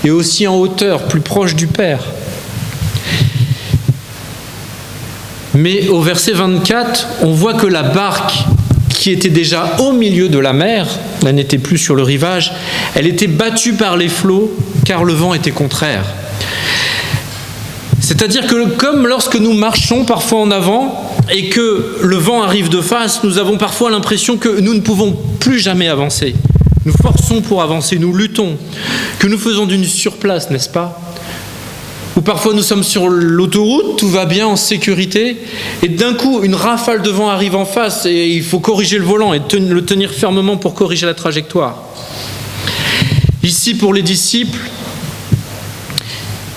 et aussi en hauteur, plus proche du Père. Mais au verset 24, on voit que la barque, qui était déjà au milieu de la mer, elle n'était plus sur le rivage, elle était battue par les flots, car le vent était contraire. C'est-à-dire que comme lorsque nous marchons parfois en avant et que le vent arrive de face, nous avons parfois l'impression que nous ne pouvons plus jamais avancer. Nous forçons pour avancer, nous luttons, que nous faisons d'une surplace, n'est-ce pas? Ou parfois nous sommes sur l'autoroute, tout va bien en sécurité, et d'un coup une rafale de vent arrive en face et il faut corriger le volant et le tenir fermement pour corriger la trajectoire. Ici pour les disciples,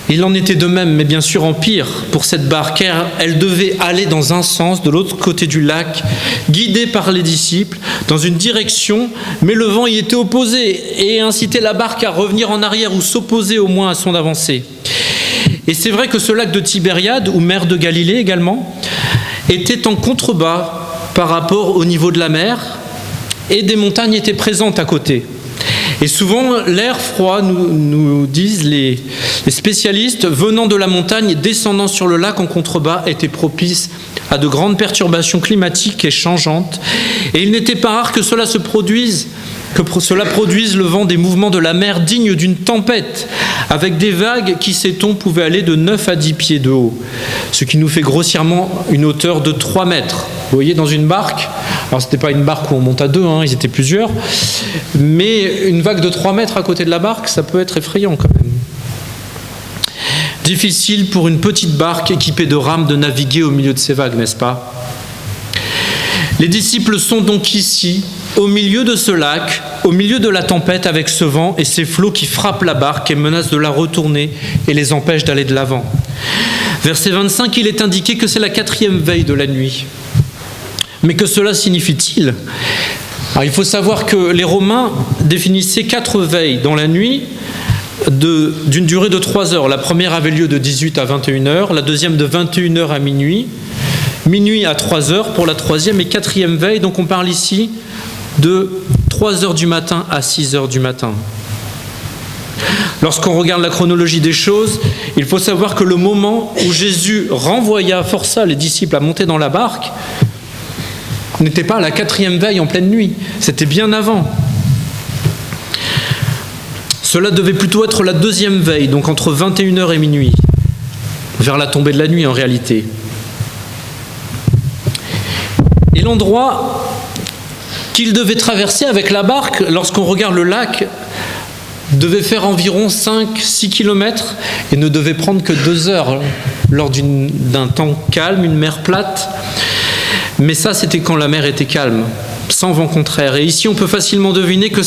il en était de même, mais bien sûr en pire pour cette barque, car elle devait aller dans un sens, de l'autre côté du lac, guidée par les disciples, dans une direction, mais le vent y était opposé et incitait la barque à revenir en arrière ou s'opposer au moins à son avancée. Et c'est vrai que ce lac de Tibériade, ou mer de Galilée également, était en contrebas par rapport au niveau de la mer, et des montagnes étaient présentes à côté. Et souvent, l'air froid, nous disent les spécialistes, venant de la montagne, descendant sur le lac en contrebas, était propice à de grandes perturbations climatiques et changeantes. Et il n'était pas rare que cela produise le vent des mouvements de la mer dignes d'une tempête, avec des vagues qui, sait-on, pouvaient aller de 9 à 10 pieds de haut, ce qui nous fait grossièrement une hauteur de 3 mètres. Vous voyez, dans une barque, alors ce n'était pas une barque où on monte à deux, ils étaient plusieurs, mais une vague de 3 mètres à côté de la barque, ça peut être effrayant quand même. Difficile pour une petite barque équipée de rames de naviguer au milieu de ces vagues, n'est-ce pas? Les disciples sont donc ici, au milieu de ce lac, au milieu de la tempête avec ce vent et ces flots qui frappent la barque et menacent de la retourner et les empêchent d'aller de l'avant. Verset 25, il est indiqué que c'est la 4e veille de la nuit. Mais que cela signifie-t-il ? Alors, il faut savoir que les Romains définissaient 4 veilles dans la nuit d'une durée de 3 heures. La première avait lieu de 18 à 21 heures, la deuxième de 21 heures à minuit, minuit à 3 heures pour la 3e et 4e veille. Donc on parle ici de 3 heures du matin à 6 heures du matin. Lorsqu'on regarde la chronologie des choses, il faut savoir que le moment où Jésus força les disciples à monter dans la barque n'était pas à la 4e veille en pleine nuit, c'était bien avant. Cela devait plutôt être la 2e veille, donc entre 21h et minuit, vers la tombée de la nuit en réalité. Et l'endroit qu'il devait traverser avec la barque, lorsqu'on regarde le lac, devait faire environ 5-6 km et ne devait prendre que 2 heures lors d'un temps calme, une mer plate. Mais ça, c'était quand la mer était calme, sans vent contraire. Et ici, on peut facilement deviner que,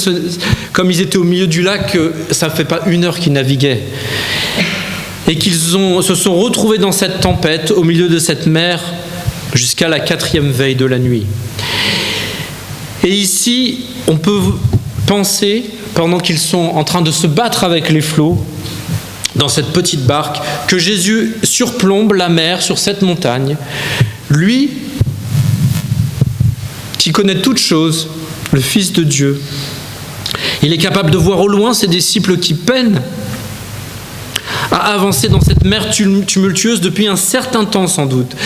comme ils étaient au milieu du lac, ça ne fait pas 1 heure qu'ils naviguaient. Et qu'ils se sont retrouvés dans cette tempête, au milieu de cette mer, jusqu'à la 4e veille de la nuit. Et ici, on peut penser, pendant qu'ils sont en train de se battre avec les flots, dans cette petite barque, que Jésus surplombe la mer sur cette montagne. Lui, qui connaît toutes choses, le Fils de Dieu. Il est capable de voir au loin ses disciples qui peinent à avancer dans cette mer tumultueuse depuis un certain temps sans doute.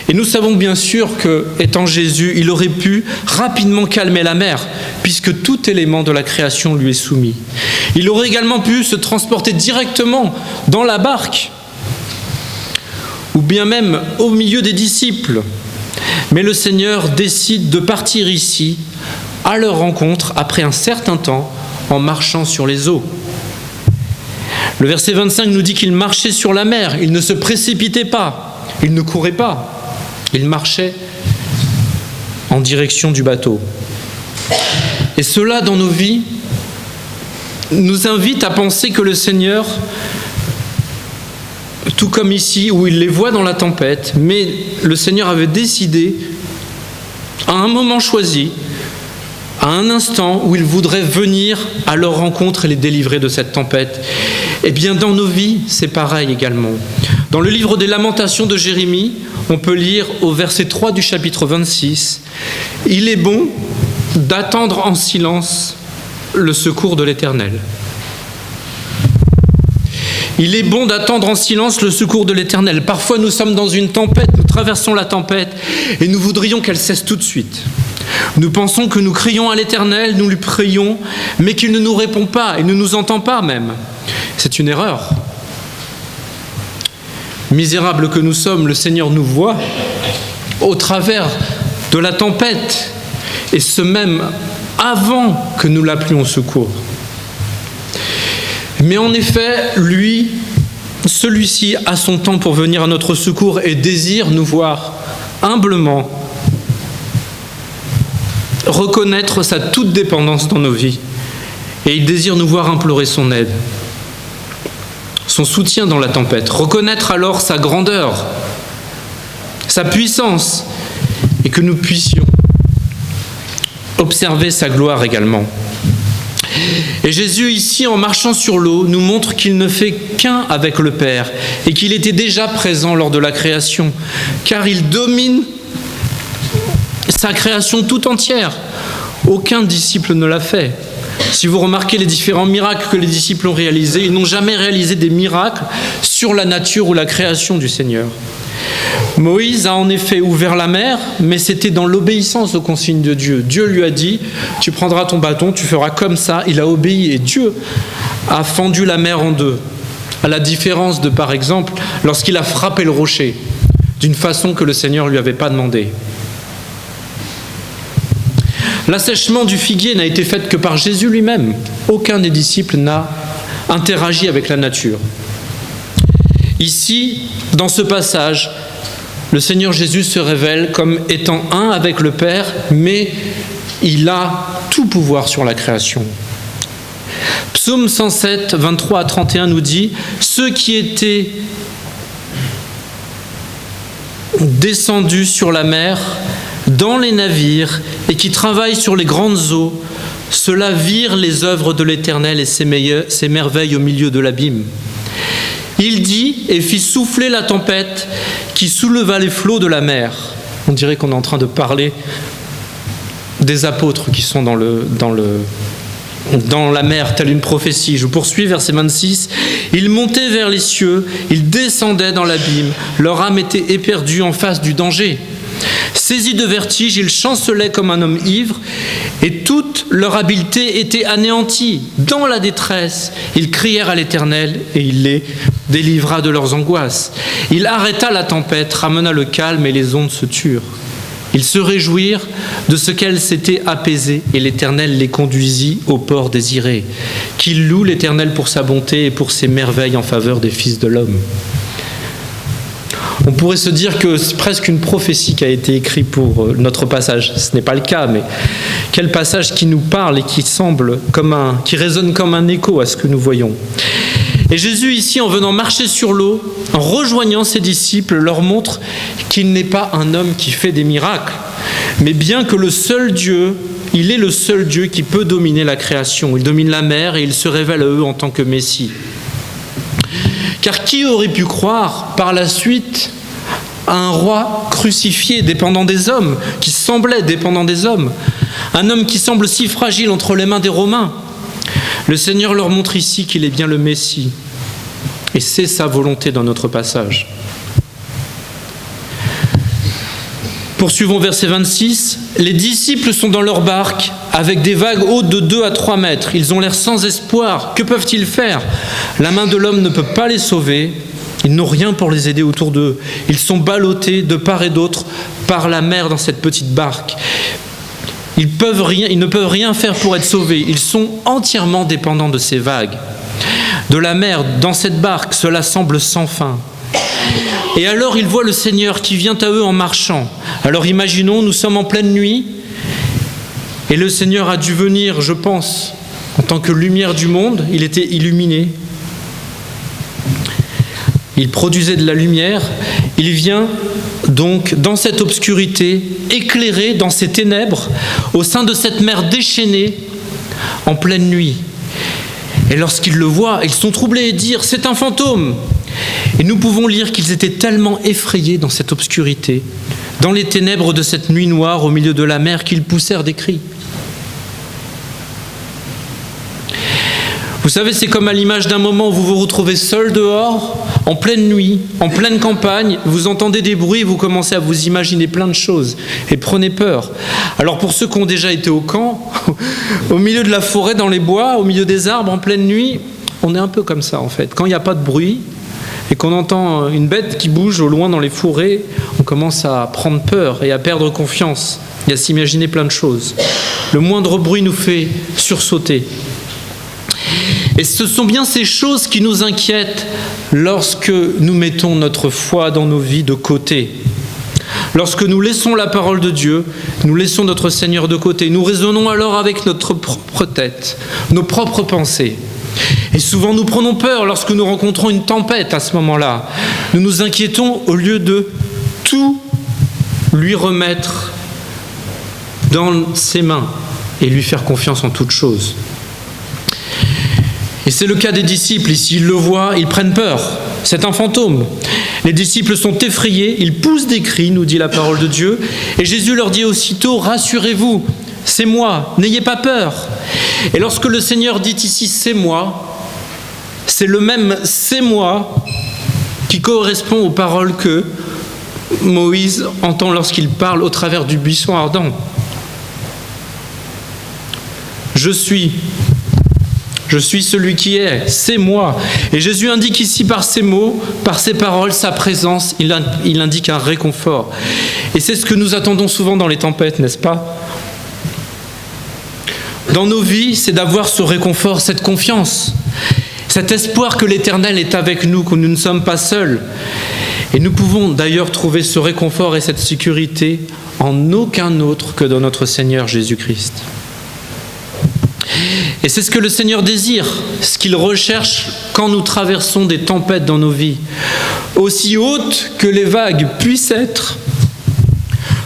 Et nous savons bien sûr que, étant Jésus, il aurait pu rapidement calmer la mer, puisque tout élément de la création lui est soumis. Il aurait également pu se transporter directement dans la barque, ou bien même au milieu des disciples. Mais le Seigneur décide de partir ici, à leur rencontre, après un certain temps, en marchant sur les eaux. Le verset 25 nous dit qu'il marchait sur la mer, il ne se précipitait pas, il ne courait pas, il marchait en direction du bateau. Et cela, dans nos vies, nous invite à penser que le Seigneur, tout comme ici, où il les voit dans la tempête, mais le Seigneur avait décidé, à un moment choisi, à un instant où il voudrait venir à leur rencontre et les délivrer de cette tempête. Eh bien, dans nos vies, c'est pareil également. Dans le livre des Lamentations de Jérémie, on peut lire au verset 3 du chapitre 26, « Il est bon d'attendre en silence le secours de l'Éternel. » Il est bon d'attendre en silence le secours de l'Éternel. Parfois, nous sommes dans une tempête, nous traversons la tempête et nous voudrions qu'elle cesse tout de suite. Nous pensons que nous crions à l'Éternel, nous lui prions, mais qu'il ne nous répond pas et ne nous entend pas même. C'est une erreur. Misérables que nous sommes, le Seigneur nous voit au travers de la tempête, et ce même avant que nous l'appelions au secours. Mais en effet, celui-ci a son temps pour venir à notre secours et désire nous voir humblement reconnaître sa toute dépendance dans nos vies. Et il désire nous voir implorer son aide, son soutien dans la tempête, reconnaître alors sa grandeur, sa puissance, et que nous puissions observer sa gloire également. Et Jésus, ici, en marchant sur l'eau, nous montre qu'il ne fait qu'un avec le Père et qu'il était déjà présent lors de la création, car il domine sa création tout entière. Aucun disciple ne l'a fait. Si vous remarquez les différents miracles que les disciples ont réalisés, ils n'ont jamais réalisé des miracles sur la nature ou la création du Seigneur. Moïse a en effet ouvert la mer, mais c'était dans l'obéissance aux consignes de Dieu. Dieu lui a dit, tu prendras ton bâton, tu feras comme ça. Il a obéi et Dieu a fendu la mer en deux. À la différence de, par exemple, lorsqu'il a frappé le rocher, d'une façon que le Seigneur ne lui avait pas demandé. L'assèchement du figuier n'a été fait que par Jésus lui-même. Aucun des disciples n'a interagi avec la nature. Ici, dans ce passage, le Seigneur Jésus se révèle comme étant un avec le Père, mais il a tout pouvoir sur la création. Psaume 107, 23 à 31 nous dit « Ceux qui étaient descendus sur la mer, dans les navires, et qui travaillent sur les grandes eaux, ceux-là virent les œuvres de l'Éternel et ses merveilles au milieu de l'abîme. Il dit et fit souffler la tempête qui souleva les flots de la mer. » On dirait qu'on est en train de parler des apôtres qui sont dans la mer, telle une prophétie. Je poursuis, verset 26. « Ils montaient vers les cieux, ils descendaient dans l'abîme, leur âme était éperdue en face du danger. Saisis de vertige, ils chancelaient comme un homme ivre, et toute leur habileté était anéantie. Dans la détresse, ils crièrent à l'Éternel, et il les délivra de leurs angoisses. Il arrêta la tempête, ramena le calme, et les ondes se turent. Ils se réjouirent de ce qu'elles s'étaient apaisées, et l'Éternel les conduisit au port désiré. Qu'ils louent l'Éternel pour sa bonté et pour ses merveilles en faveur des fils de l'homme. » On pourrait se dire que c'est presque une prophétie qui a été écrite pour notre passage. Ce n'est pas le cas, mais quel passage qui nous parle et qui résonne comme un écho à ce que nous voyons. Et Jésus ici, en venant marcher sur l'eau, en rejoignant ses disciples, leur montre qu'il n'est pas un homme qui fait des miracles, mais bien que il est le seul Dieu qui peut dominer la création. Il domine la mer et il se révèle à eux en tant que Messie. Car qui aurait pu croire par la suite à un roi crucifié, dépendant des hommes, qui semblait dépendant des hommes, un homme qui semble si fragile entre les mains des Romains? Le Seigneur leur montre ici qu'il est bien le Messie, et c'est sa volonté dans notre passage. Poursuivons verset 26. Les disciples sont dans leur barque avec des vagues hautes de 2 à 3 mètres. Ils ont l'air sans espoir. Que peuvent-ils faire? La main de l'homme ne peut pas les sauver. Ils n'ont rien pour les aider autour d'eux. Ils sont ballottés de part et d'autre par la mer dans cette petite barque. Ils ne peuvent rien faire pour être sauvés. Ils sont entièrement dépendants de ces vagues. De la mer, dans cette barque, cela semble sans fin. Et alors ils voient le Seigneur qui vient à eux en marchant. Alors imaginons, nous sommes en pleine nuit, et le Seigneur a dû venir, je pense, en tant que lumière du monde. Il était illuminé. Il produisait de la lumière. Il vient donc dans cette obscurité, éclairé dans ces ténèbres, au sein de cette mer déchaînée, en pleine nuit. Et lorsqu'ils le voient, ils sont troublés et disent « C'est un fantôme !» Et nous pouvons lire qu'ils étaient tellement effrayés dans cette obscurité, dans les ténèbres de cette nuit noire au milieu de la mer, qu'ils poussèrent des cris. Vous savez, c'est comme à l'image d'un moment où vous vous retrouvez seul dehors, en pleine nuit, en pleine campagne, vous entendez des bruits, vous commencez à vous imaginer plein de choses et prenez peur. Alors pour ceux qui ont déjà été au camp, au milieu de la forêt, dans les bois, au milieu des arbres, en pleine nuit, on est un peu comme ça en fait. Quand il n'y a pas de bruit et qu'on entend une bête qui bouge au loin dans les fourrés, on commence à prendre peur et à perdre confiance et à s'imaginer plein de choses. Le moindre bruit nous fait sursauter. Et ce sont bien ces choses qui nous inquiètent lorsque nous mettons notre foi dans nos vies de côté. Lorsque nous laissons la parole de Dieu, nous laissons notre Seigneur de côté. Nous raisonnons alors avec notre propre tête, nos propres pensées. Et souvent nous prenons peur lorsque nous rencontrons une tempête à ce moment-là. Nous nous inquiétons au lieu de tout lui remettre dans ses mains et lui faire confiance en toutes choses. Et c'est le cas des disciples. Ici, ils le voient, ils prennent peur. C'est un fantôme. Les disciples sont effrayés, ils poussent des cris, nous dit la parole de Dieu. Et Jésus leur dit aussitôt, rassurez-vous, c'est moi, n'ayez pas peur. Et lorsque le Seigneur dit ici, c'est moi, c'est le même c'est moi qui correspond aux paroles que Moïse entend lorsqu'il parle au travers du buisson ardent. Je suis celui qui est, c'est moi. Et Jésus indique ici par ces mots, par ces paroles, sa présence, il indique un réconfort. Et c'est ce que nous attendons souvent dans les tempêtes, n'est-ce pas? Dans nos vies, c'est d'avoir ce réconfort, cette confiance, cet espoir que l'Éternel est avec nous, que nous ne sommes pas seuls. Et nous pouvons d'ailleurs trouver ce réconfort et cette sécurité en aucun autre que dans notre Seigneur Jésus-Christ. Et c'est ce que le Seigneur désire, ce qu'il recherche quand nous traversons des tempêtes dans nos vies. Aussi hautes que les vagues puissent être,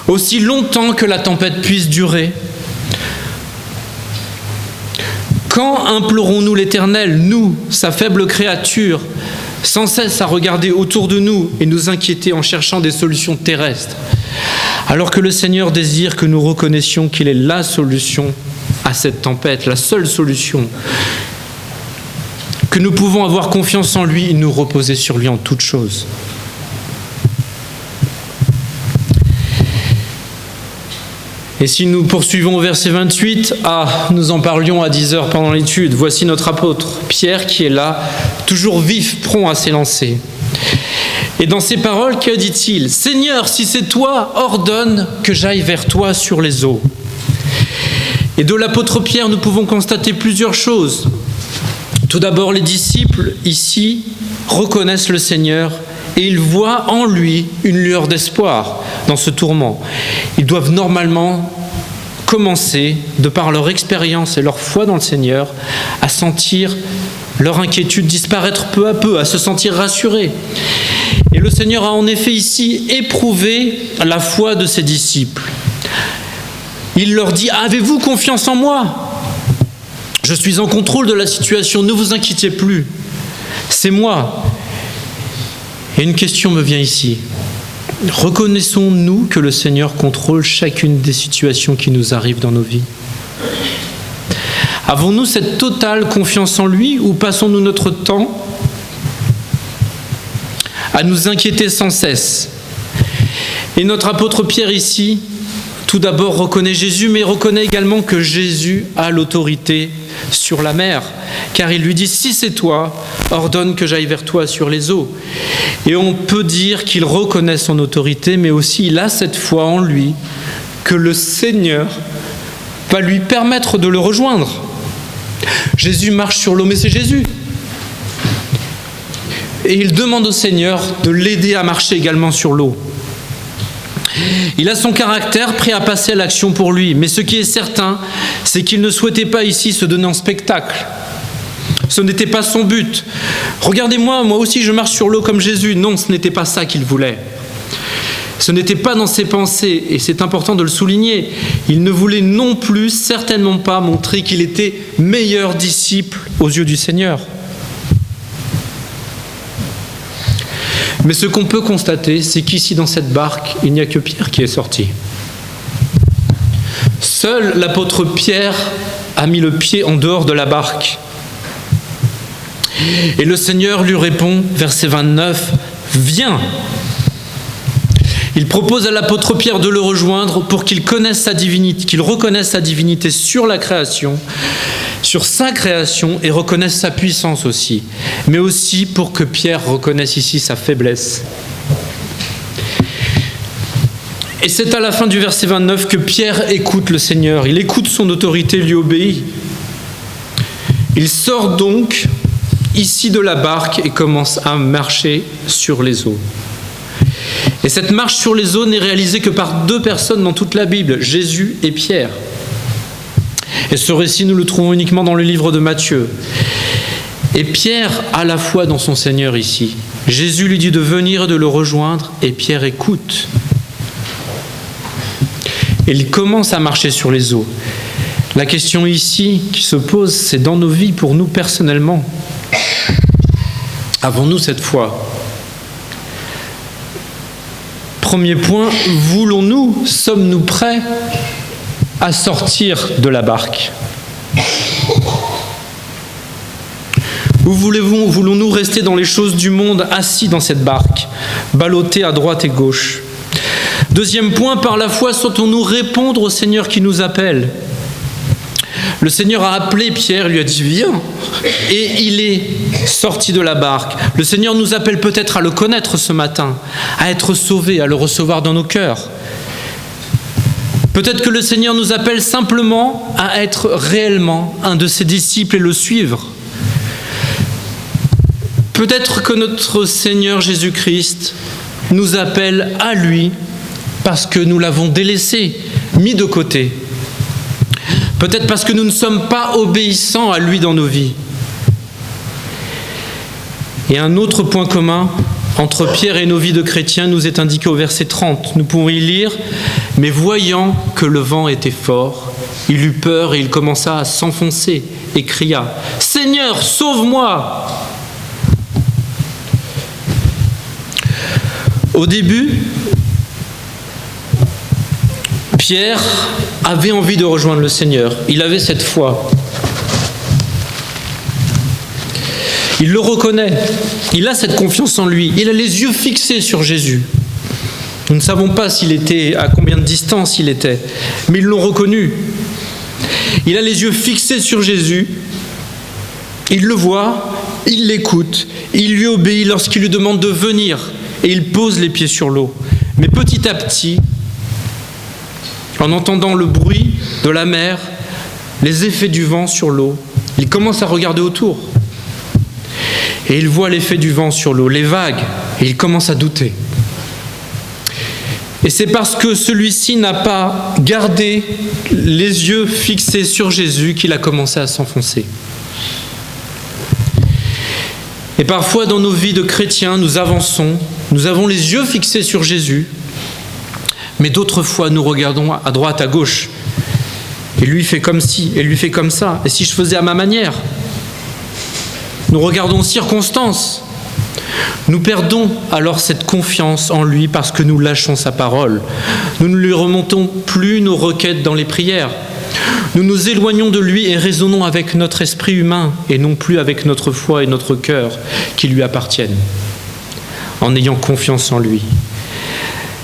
aussi longtemps que la tempête puisse durer. Quand implorons-nous l'Éternel, nous, sa faible créature, sans cesse à regarder autour de nous et nous inquiéter en cherchant des solutions terrestres, alors que le Seigneur désire que nous reconnaissions qu'il est la solution à cette tempête, la seule solution, que nous pouvons avoir confiance en lui et nous reposer sur lui en toutes choses. Et si nous poursuivons au verset 28, nous en parlions à 10 heures pendant l'étude, voici notre apôtre, Pierre, qui est là, toujours vif, prompt à s'élancer. Et dans ces paroles, que dit-il ? « Seigneur, si c'est toi, ordonne que j'aille vers toi sur les eaux. » Et de l'apôtre Pierre, nous pouvons constater plusieurs choses. Tout d'abord, les disciples, ici, reconnaissent le Seigneur et ils voient en lui une lueur d'espoir dans ce tourment. Ils doivent normalement commencer, de par leur expérience et leur foi dans le Seigneur, à sentir leur inquiétude disparaître peu à peu, à se sentir rassurés. Et le Seigneur a en effet ici éprouvé la foi de ses disciples. Il leur dit « Avez-vous confiance en moi ? Je suis en contrôle de la situation, ne vous inquiétez plus. C'est moi. » Et une question me vient ici. Reconnaissons-nous que le Seigneur contrôle chacune des situations qui nous arrivent dans nos vies ? Avons-nous cette totale confiance en lui ou passons-nous notre temps à nous inquiéter sans cesse ? Et notre apôtre Pierre ici, tout d'abord reconnaît Jésus, mais reconnaît également que Jésus a l'autorité sur la mer, car il lui dit « Si c'est toi, ordonne que j'aille vers toi sur les eaux. » Et on peut dire qu'il reconnaît son autorité, mais aussi il a cette foi en lui que le Seigneur va lui permettre de le rejoindre. Jésus marche sur l'eau, mais c'est Jésus. Et il demande au Seigneur de l'aider à marcher également sur l'eau. Il a son caractère prêt à passer à l'action pour lui, mais ce qui est certain, c'est qu'il ne souhaitait pas ici se donner en spectacle. Ce n'était pas son but. Regardez-moi, moi aussi je marche sur l'eau comme Jésus. Non, ce n'était pas ça qu'il voulait. Ce n'était pas dans ses pensées, et c'est important de le souligner. Il ne voulait non plus, certainement pas, montrer qu'il était meilleur disciple aux yeux du Seigneur. Mais ce qu'on peut constater, c'est qu'ici, dans cette barque, il n'y a que Pierre qui est sorti. Seul l'apôtre Pierre a mis le pied en dehors de la barque. Et le Seigneur lui répond, verset 29, « Viens !» Il propose à l'apôtre Pierre de le rejoindre pour qu'il connaisse sa divinité, qu'il reconnaisse sa divinité sur la création, sur sa création et reconnaisse sa puissance aussi, mais aussi pour que Pierre reconnaisse ici sa faiblesse. Et c'est à la fin du verset 29 que Pierre écoute le Seigneur, il écoute son autorité, lui obéit. Il sort donc ici de la barque et commence à marcher sur les eaux. Et cette marche sur les eaux n'est réalisée que par 2 personnes dans toute la Bible, Jésus et Pierre. Et ce récit, nous le trouvons uniquement dans le livre de Matthieu. Et Pierre a la foi dans son Seigneur ici. Jésus lui dit de venir et de le rejoindre, et Pierre écoute. Et il commence à marcher sur les eaux. La question ici qui se pose, c'est dans nos vies, pour nous personnellement. Avons-nous cette foi ? Premier point, voulons-nous, sommes-nous prêts à sortir de la barque ? Ou voulons-nous rester dans les choses du monde, assis dans cette barque, ballottés à droite et gauche ? Deuxième point, par la foi, sautons-nous répondre au Seigneur qui nous appelle ? Le Seigneur a appelé Pierre, lui a dit « Viens !» et il est sorti de la barque. Le Seigneur nous appelle peut-être à le connaître ce matin, à être sauvés, à le recevoir dans nos cœurs. Peut-être que le Seigneur nous appelle simplement à être réellement un de ses disciples et le suivre. Peut-être que notre Seigneur Jésus-Christ nous appelle à lui parce que nous l'avons délaissé, mis de côté. Peut-être parce que nous ne sommes pas obéissants à lui dans nos vies. Et un autre point commun entre Pierre et nos vies de chrétiens nous est indiqué au verset 30. Nous pouvons y lire « Mais voyant que le vent était fort, il eut peur et il commença à s'enfoncer et cria « Seigneur, sauve-moi !» Au début, Pierre avait envie de rejoindre le Seigneur. Il avait cette foi. Il le reconnaît. Il a cette confiance en lui. Il a les yeux fixés sur Jésus. Nous ne savons pas à combien de distance il était, mais ils l'ont reconnu. Il a les yeux fixés sur Jésus. Il le voit, il l'écoute, il lui obéit lorsqu'il lui demande de venir et il pose les pieds sur l'eau. Mais petit à petit, en entendant le bruit de la mer, les effets du vent sur l'eau, il commence à regarder autour. Et il voit l'effet du vent sur l'eau, les vagues, et il commence à douter. Et c'est parce que celui-ci n'a pas gardé les yeux fixés sur Jésus qu'il a commencé à s'enfoncer. Et parfois dans nos vies de chrétiens, nous avançons, nous avons les yeux fixés sur Jésus, mais d'autres fois nous regardons à droite, à gauche, et lui fait comme ci, et lui fait comme ça, et si je faisais à ma manière ? Nous regardons aux circonstances. Nous perdons alors cette confiance en lui parce que nous lâchons sa parole. Nous ne lui remontons plus nos requêtes dans les prières. Nous nous éloignons de lui et raisonnons avec notre esprit humain et non plus avec notre foi et notre cœur qui lui appartiennent, en ayant confiance en lui.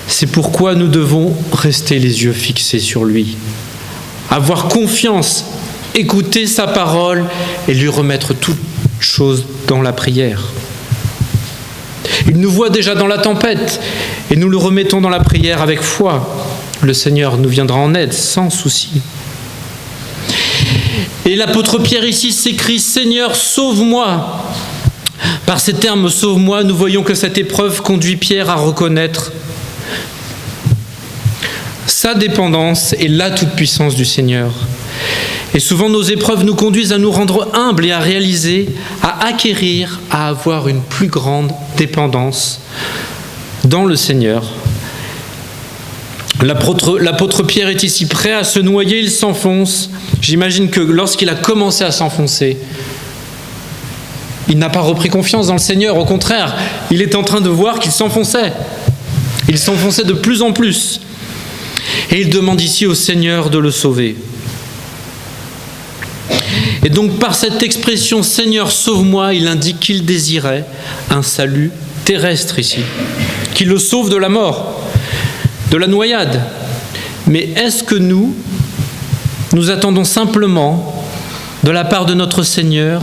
C'est pourquoi nous devons rester les yeux fixés sur lui, avoir confiance, écouter sa parole et lui remettre toutes choses dans la prière. Il nous voit déjà dans la tempête et nous le remettons dans la prière avec foi. Le Seigneur nous viendra en aide sans souci. Et l'apôtre Pierre ici s'écrie « Seigneur, sauve-moi ». Par ces termes « sauve-moi », nous voyons que cette épreuve conduit Pierre à reconnaître sa dépendance et la toute-puissance du Seigneur. Et souvent nos épreuves nous conduisent à nous rendre humbles et à réaliser, à acquérir, à avoir une plus grande dépendance dans le Seigneur. L'apôtre Pierre est ici prêt à se noyer, il s'enfonce. J'imagine que lorsqu'il a commencé à s'enfoncer, il n'a pas repris confiance dans le Seigneur. Au contraire, il est en train de voir qu'il s'enfonçait. Il s'enfonçait de plus en plus. Et il demande ici au Seigneur de le sauver. Et donc par cette expression « Seigneur, sauve-moi », il indique qu'il désirait un salut terrestre ici, qu'il le sauve de la mort, de la noyade. Mais est-ce que nous attendons simplement de la part de notre Seigneur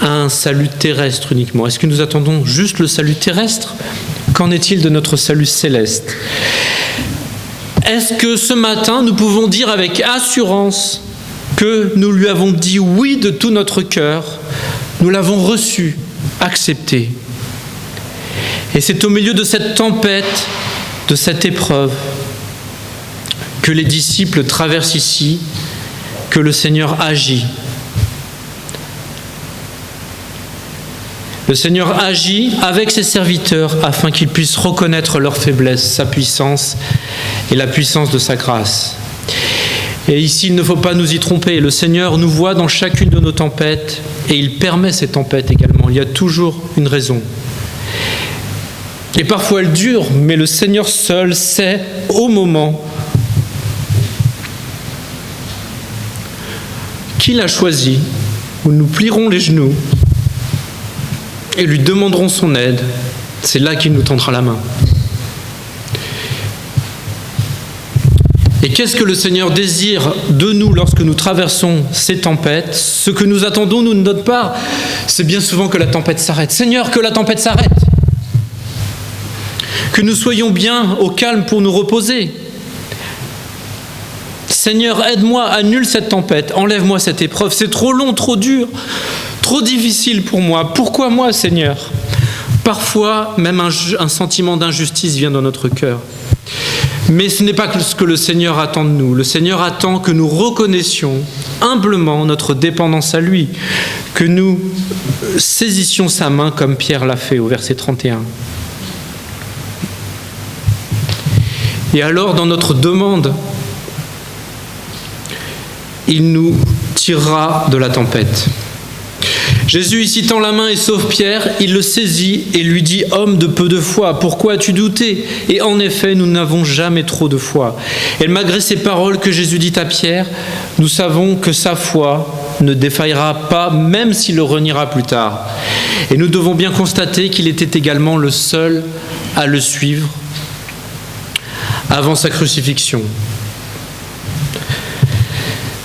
un salut terrestre uniquement ? Est-ce que nous attendons juste le salut terrestre ? Qu'en est-il de notre salut céleste ? Est-ce que ce matin, nous pouvons dire avec assurance que nous lui avons dit oui de tout notre cœur, nous l'avons reçu, accepté. Et c'est au milieu de cette tempête, de cette épreuve, que les disciples traversent ici, que le Seigneur agit. Le Seigneur agit avec ses serviteurs afin qu'ils puissent reconnaître leur faiblesse, sa puissance et la puissance de sa grâce. Et ici, il ne faut pas nous y tromper. Le Seigneur nous voit dans chacune de nos tempêtes et il permet ces tempêtes également. Il y a toujours une raison. Et parfois elles durent, mais le Seigneur seul sait au moment qu'il a choisi où nous plierons les genoux et lui demanderons son aide. C'est là qu'il nous tendra la main. Et qu'est-ce que le Seigneur désire de nous lorsque nous traversons ces tempêtes ? Ce que nous attendons, nous, de notre part, c'est bien souvent que la tempête s'arrête. Seigneur, que la tempête s'arrête. Que nous soyons bien au calme pour nous reposer. Seigneur, aide-moi, annule cette tempête, enlève-moi cette épreuve. C'est trop long, trop dur, trop difficile pour moi. Pourquoi moi, Seigneur ? Parfois, même un sentiment d'injustice vient dans notre cœur. Mais ce n'est pas ce que le Seigneur attend de nous. Le Seigneur attend que nous reconnaissions humblement notre dépendance à lui, que nous saisissions sa main comme Pierre l'a fait au verset 31. Et alors, dans notre demande, il nous tirera de la tempête. Jésus, ici, tend la main et sauve Pierre. Il le saisit et lui dit « Homme de peu de foi, pourquoi as-tu douté ?» Et en effet, nous n'avons jamais trop de foi. Et malgré ces paroles que Jésus dit à Pierre, nous savons que sa foi ne défaillera pas, même s'il le reniera plus tard. Et nous devons bien constater qu'il était également le seul à le suivre avant sa crucifixion.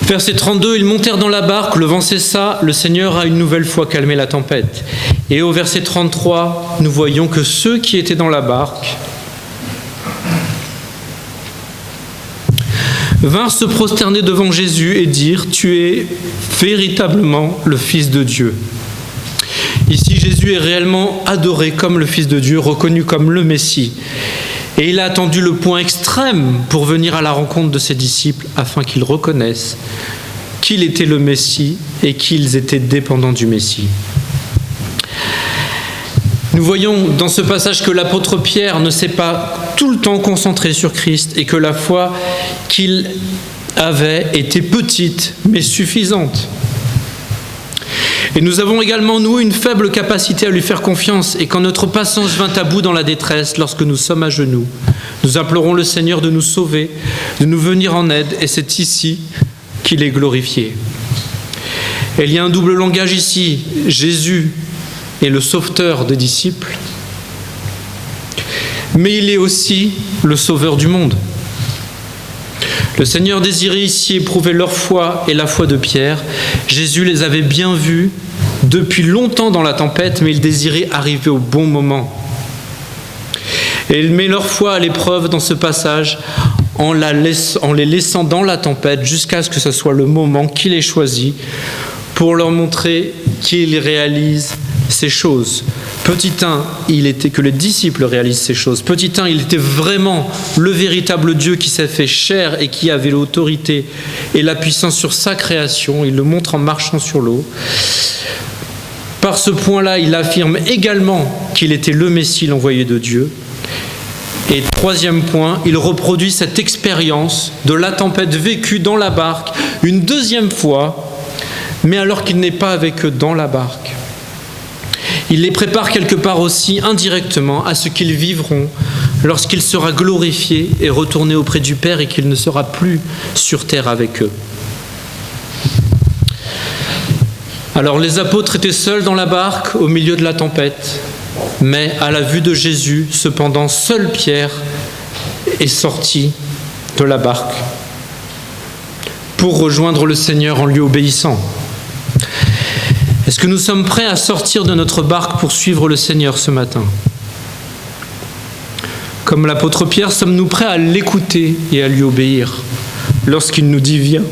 Verset 32, ils montèrent dans la barque, le vent cessa, le Seigneur a une nouvelle fois calmé la tempête. Et au verset 33, nous voyons que ceux qui étaient dans la barque vinrent se prosterner devant Jésus et dire « Tu es véritablement le Fils de Dieu ». Ici, Jésus est réellement adoré comme le Fils de Dieu, reconnu comme le Messie. Et il a attendu le point extrême pour venir à la rencontre de ses disciples afin qu'ils reconnaissent qu'il était le Messie et qu'ils étaient dépendants du Messie. Nous voyons dans ce passage que l'apôtre Pierre ne s'est pas tout le temps concentré sur Christ et que la foi qu'il avait était petite mais suffisante. Et nous avons également, nous, une faible capacité à lui faire confiance. Et quand notre patience vint à bout dans la détresse, lorsque nous sommes à genoux, nous implorons le Seigneur de nous sauver, de nous venir en aide. Et c'est ici qu'il est glorifié. Et il y a un double langage ici. Jésus est le sauveteur des disciples, mais il est aussi le sauveur du monde. Le Seigneur désirait ici éprouver leur foi et la foi de Pierre. Jésus les avait bien vus depuis longtemps dans la tempête, mais il désirait arriver au bon moment. Et il met leur foi à l'épreuve dans ce passage en les laissant dans la tempête jusqu'à ce que ce soit le moment qu'il ait choisi pour leur montrer qu'il réalise ces choses. Petit 1, il était que les disciples réalisent ces choses. Petit 1, il était vraiment le véritable Dieu qui s'est fait chair et qui avait l'autorité et la puissance sur sa création. Il le montre en marchant sur l'eau. Par ce point-là, il affirme également qu'il était le Messie, l'envoyé de Dieu. Et troisième point, il reproduit cette expérience de la tempête vécue dans la barque une deuxième fois, mais alors qu'il n'est pas avec eux dans la barque. Il les prépare quelque part aussi indirectement à ce qu'ils vivront lorsqu'il sera glorifié et retourné auprès du Père et qu'il ne sera plus sur terre avec eux. Alors les apôtres étaient seuls dans la barque au milieu de la tempête, mais à la vue de Jésus, cependant, seul Pierre est sorti de la barque pour rejoindre le Seigneur en lui obéissant. Est-ce que nous sommes prêts à sortir de notre barque pour suivre le Seigneur ce matin ? Comme l'apôtre Pierre, sommes-nous prêts à l'écouter et à lui obéir lorsqu'il nous dit « Viens ».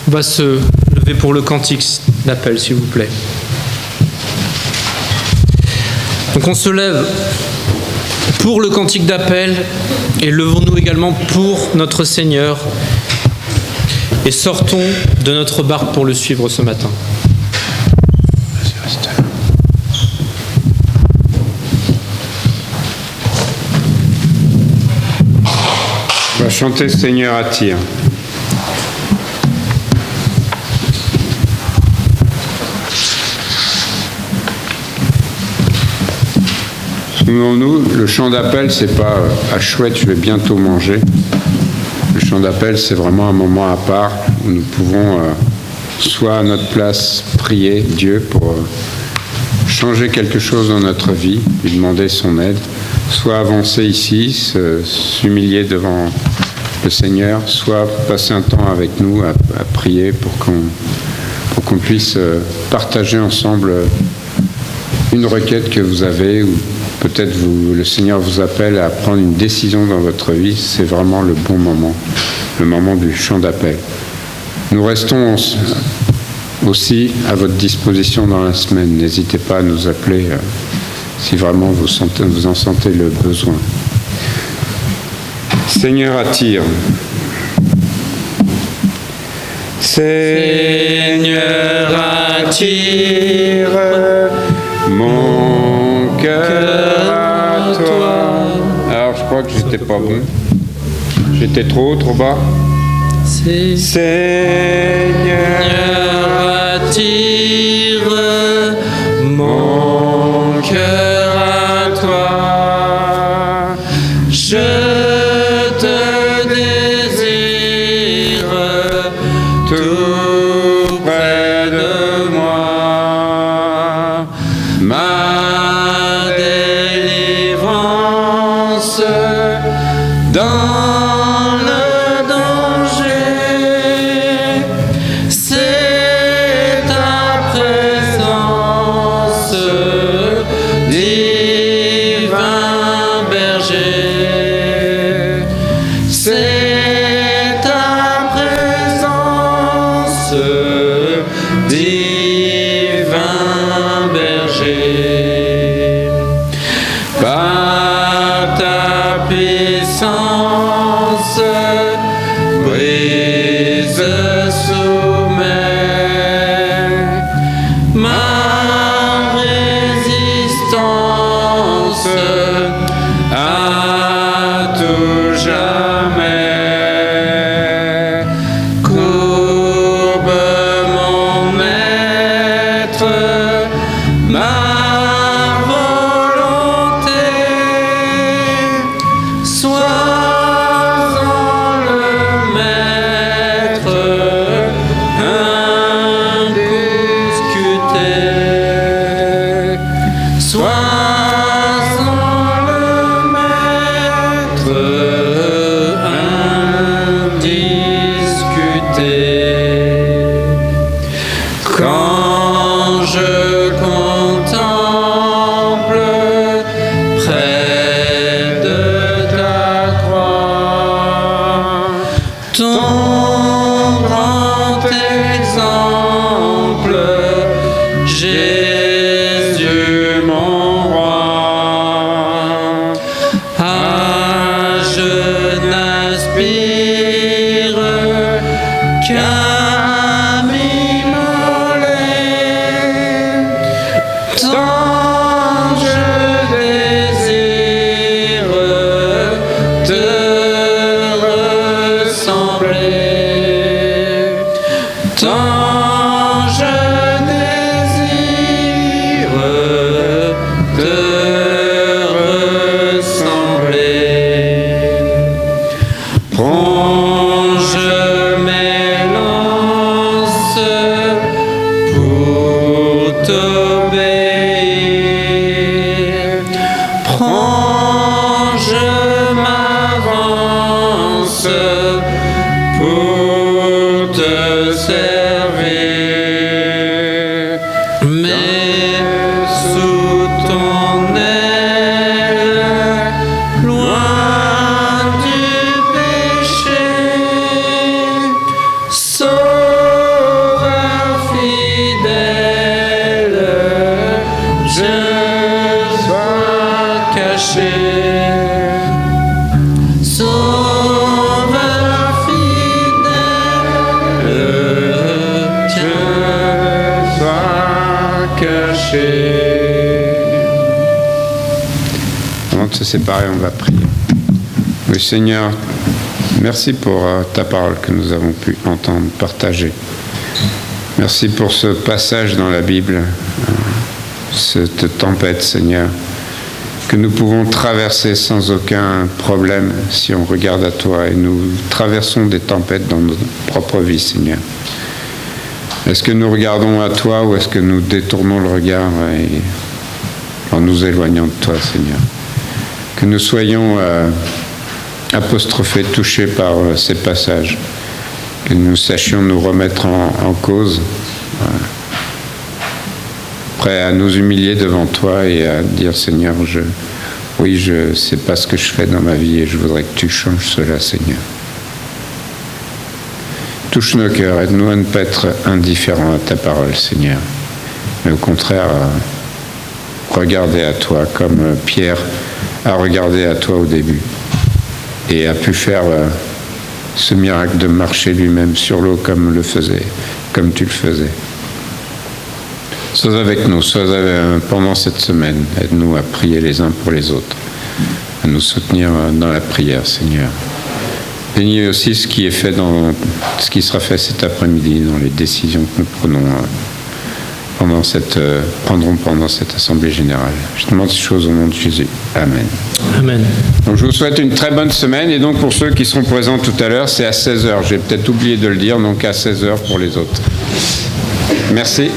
On va se lever pour le cantique d'appel, s'il vous plaît. Donc on se lève pour le cantique d'appel et levons-nous également pour notre Seigneur. Et sortons de notre barque pour le suivre ce matin. On va chanter Seigneur attire. Souvenons-nous, le chant d'appel, c'est pas « Ah chouette, je vais bientôt manger ». Le chant d'appel, c'est vraiment un moment à part où nous pouvons, soit à notre place, prier Dieu pour changer quelque chose dans notre vie, lui demander son aide, soit avancer ici, s'humilier devant le Seigneur, soit passer un temps avec nous à prier pour qu'on puisse partager ensemble une requête que vous avez ou peut-être le Seigneur vous appelle à prendre une décision dans votre vie. C'est vraiment le bon moment, le moment du chant d'appel. Nous restons aussi à votre disposition dans la semaine. N'hésitez pas à nous appeler si vraiment vous en sentez le besoin. Seigneur, attire. Seigneur, attire mon cœur à toi. Alors, je crois que j'étais pas bon. J'étais trop bas. Seigneur, attire mon cœur à toi. Je te désire tout près de moi. Ma délivrance dans le danger, c'est ta présence, divin berger. C'est ta présence, divin berger. Par ta puissance, brise, soumets ma résistance à tout jamais. Courbe mon maître, ma volonté, sois-en le maître, indiscuté. Sois-en le maître, indiscuté. Quand je contemple près de ta croix ton grand exemple, Jésus mon roi, je n'aspire qu'à m'immoler, tant je désire te ressembler, tant je désire te ressembler. Plonge mes lances pour t'obéir. Prends, je m'avance pour te servir. Mais sous ton aile, loin du péché, Sauveur fidèle, je sois caché. Sauveur fidèle, je sois caché. Avant de se séparer, on va prier. Oui, Seigneur, merci pour ta parole que nous avons pu entendre, partager. Merci pour ce passage dans la Bible, cette tempête, Seigneur, que nous pouvons traverser sans aucun problème si on regarde à toi. Et nous traversons des tempêtes dans notre propre vie, Seigneur. Est-ce que nous regardons à toi ou est-ce que nous détournons le regard en nous éloignant de toi, Seigneur? Que nous soyons apostrophés, touchés par ces passages, que nous sachions nous remettre en cause, prêts à nous humilier devant toi et à dire, Seigneur, je ne sais pas ce que je fais dans ma vie et je voudrais que tu changes cela, Seigneur. Touche nos cœurs, aide-nous à ne pas être indifférents à ta parole, Seigneur, mais au contraire à regarder à toi comme Pierre a regardé à toi au début et a pu faire ce miracle de marcher lui-même sur l'eau comme tu le faisais. Sois avec nous, pendant cette semaine. Aide-nous à prier les uns pour les autres, à nous soutenir dans la prière, Seigneur. Bénis aussi ce qui sera fait cet après-midi dans les décisions que nous prendrons pendant cette assemblée générale. Je demande ces choses au nom de Jésus. Amen. Amen. Donc je vous souhaite une très bonne semaine et donc pour ceux qui seront présents tout à l'heure, c'est à 16h. J'ai peut-être oublié de le dire, donc à 16h pour les autres. Merci.